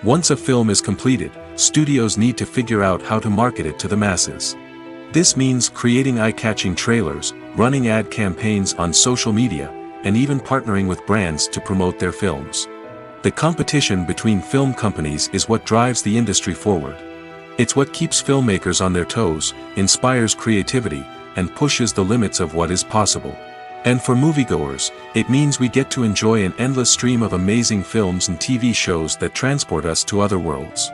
Once a film is completed, studios need to figure out how to market it to the masses. This means creating eye-catching trailers, running ad campaigns on social media, and even partnering with brands to promote their films. The competition between film companies is what drives the industry forward. It's what keeps filmmakers on their toes, inspires creativity, and pushes the limits of what is possible. And for moviegoers, it means we get to enjoy an endless stream of amazing films and TV shows that transport us to other worlds.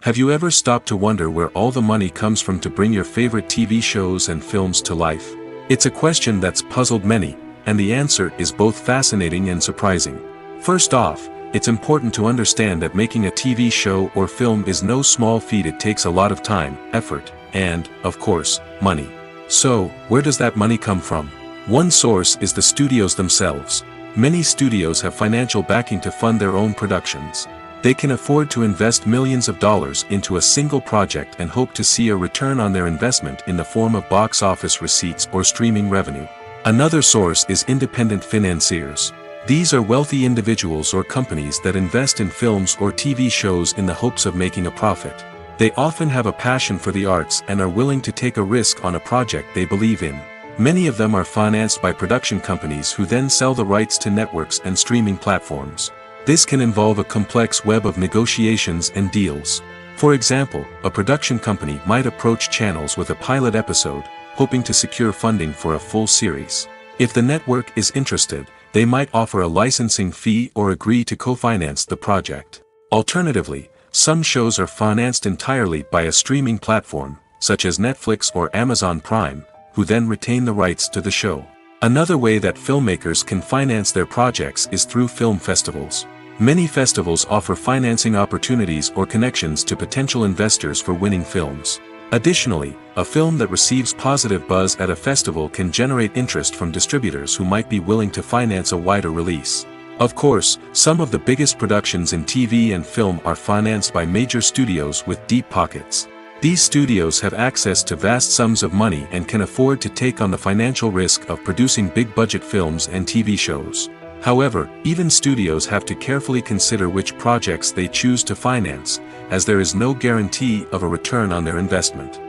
Have you ever stopped to wonder where all the money comes from to bring your favorite TV shows and films to life? It's a question that's puzzled many, and the answer is both fascinating and surprising. First off, it's important to understand that making a TV show or film is no small feat. It takes a lot of time, effort, and, of course, money. So, where does that money come from? One source is the studios themselves. Many studios have financial backing to fund their own productions. They can afford to invest millions of dollars into a single project and hope to see a return on their investment in the form of box office receipts or streaming revenue. Another source is independent financiers. These are wealthy individuals or companies that invest in films or TV shows in the hopes of making a profit. They often have a passion for the arts and are willing to take a risk on a project they believe in. Many of them are financed by production companies who then sell the rights to networks and streaming platforms. This can involve a complex web of negotiations and deals. For example, a production company might approach channels with a pilot episode, hoping to secure funding for a full series. If the network is interested, they might offer a licensing fee or agree to co-finance the project. Alternatively, some shows are financed entirely by a streaming platform, such as Netflix or Amazon Prime, who then retain the rights to the show. Another way that filmmakers can finance their projects is through film festivals. Many festivals offer financing opportunities or connections to potential investors for winning films. Additionally, a film that receives positive buzz at a festival can generate interest from distributors who might be willing to finance a wider release. Of course, some of the biggest productions in TV and film are financed by major studios with deep pockets. These studios have access to vast sums of money and can afford to take on the financial risk of producing big-budget films and TV shows. However, even studios have to carefully consider which projects they choose to finance, as there is no guarantee of a return on their investment.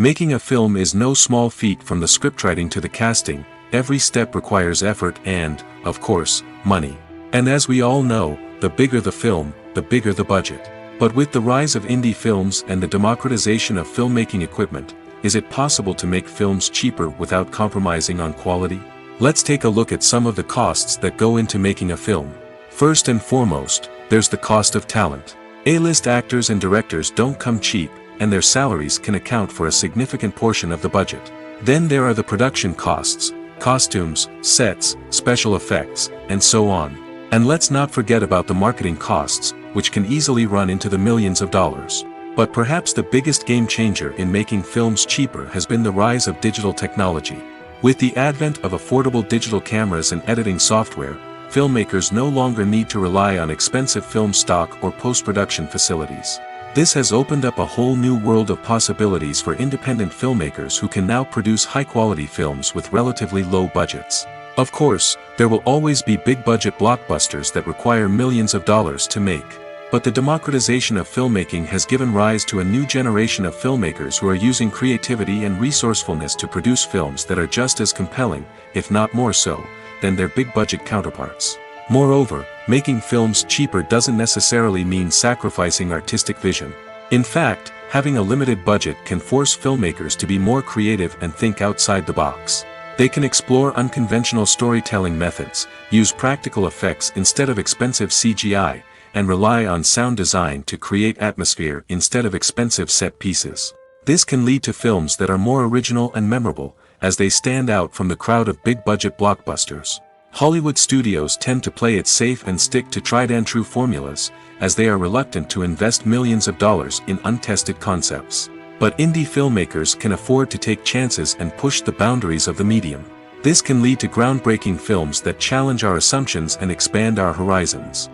Making a film is no small feat. From the scriptwriting to the casting, every step requires effort and, of course, money. And as we all know, the bigger the film, the bigger the budget. But with the rise of indie films and the democratization of filmmaking equipment, is it possible to make films cheaper without compromising on quality? Let's take a look at some of the costs that go into making a film. First and foremost, there's the cost of talent. A-list actors and directors don't come cheap, and their salaries can account for a significant portion of the budget. Then there are the production costs, costumes, sets, special effects, and so on. And let's not forget about the marketing costs, which can easily run into the millions of dollars. But perhaps the biggest game changer in making films cheaper has been the rise of digital technology. With the advent of affordable digital cameras and editing software, filmmakers no longer need to rely on expensive film stock or post-production facilities. This has opened up a whole new world of possibilities for independent filmmakers who can now produce high-quality films with relatively low budgets. Of course, there will always be big-budget blockbusters that require millions of dollars to make. But the democratization of filmmaking has given rise to a new generation of filmmakers who are using creativity and resourcefulness to produce films that are just as compelling, if not more so, than their big-budget counterparts. Moreover, making films cheaper doesn't necessarily mean sacrificing artistic vision. In fact, having a limited budget can force filmmakers to be more creative and think outside the box. They can explore unconventional storytelling methods, use practical effects instead of expensive CGI, and rely on sound design to create atmosphere instead of expensive set pieces. This can lead to films that are more original and memorable, as they stand out from the crowd of big-budget blockbusters. Hollywood studios tend to play it safe and stick to tried-and-true formulas, as they are reluctant to invest millions of dollars in untested concepts. But indie filmmakers can afford to take chances and push the boundaries of the medium. This can lead to groundbreaking films that challenge our assumptions and expand our horizons.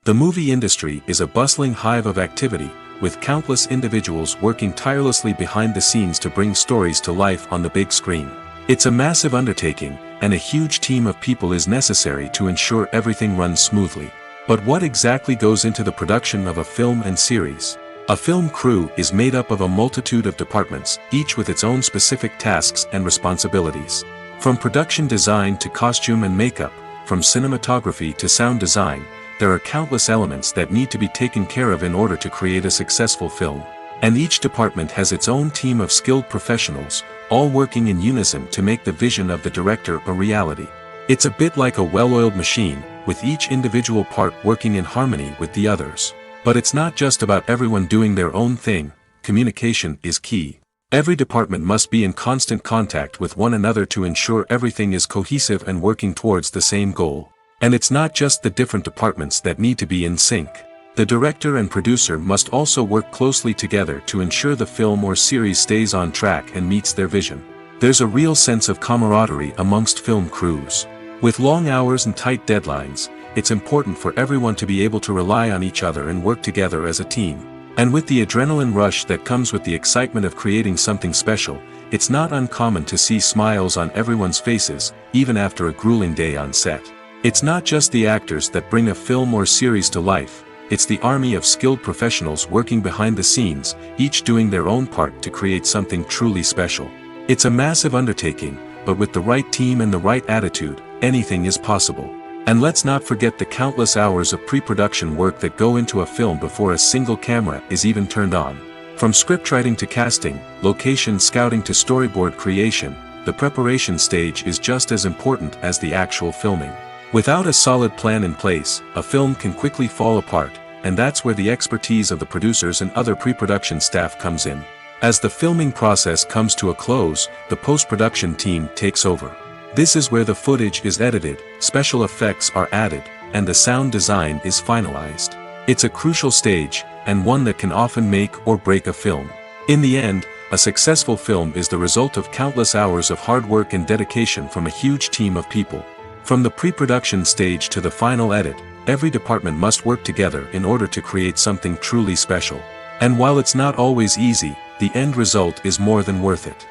The movie industry is a bustling hive of activity, with countless individuals working tirelessly behind the scenes to bring stories to life on the big screen. It's a massive undertaking, and a huge team of people is necessary to ensure everything runs smoothly. But what exactly goes into the production of a film and series? A film crew is made up of a multitude of departments, each with its own specific tasks and responsibilities. From production design to costume and makeup, from cinematography to sound design, there are countless elements that need to be taken care of in order to create a successful film. And each department has its own team of skilled professionals, all working in unison to make the vision of the director a reality. It's a bit like a well-oiled machine, with each individual part working in harmony with the others. But it's not just about everyone doing their own thing. Communication is key. Every department must be in constant contact with one another to ensure everything is cohesive and working towards the same goal. And it's not just the different departments that need to be in sync. The director and producer must also work closely together to ensure the film or series stays on track and meets their vision. There's a real sense of camaraderie amongst film crews. With long hours and tight deadlines, it's important for everyone to be able to rely on each other and work together as a team. And with the adrenaline rush that comes with the excitement of creating something special, it's not uncommon to see smiles on everyone's faces, even after a grueling day on set. It's not just the actors that bring a film or series to life, it's the army of skilled professionals working behind the scenes, each doing their own part to create something truly special. It's a massive undertaking, but with the right team and the right attitude, anything is possible. And let's not forget the countless hours of pre-production work that go into a film before a single camera is even turned on. From scriptwriting to casting, location scouting to storyboard creation, the preparation stage is just as important as the actual filming. Without a solid plan in place, a film can quickly fall apart, and that's where the expertise of the producers and other pre-production staff comes in. As the filming process comes to a close, the post-production team takes over. This is where the footage is edited, special effects are added, and the sound design is finalized. It's a crucial stage, and one that can often make or break a film. In the end, a successful film is the result of countless hours of hard work and dedication from a huge team of people. From the pre-production stage to the final edit, every department must work together in order to create something truly special. And while it's not always easy, the end result is more than worth it.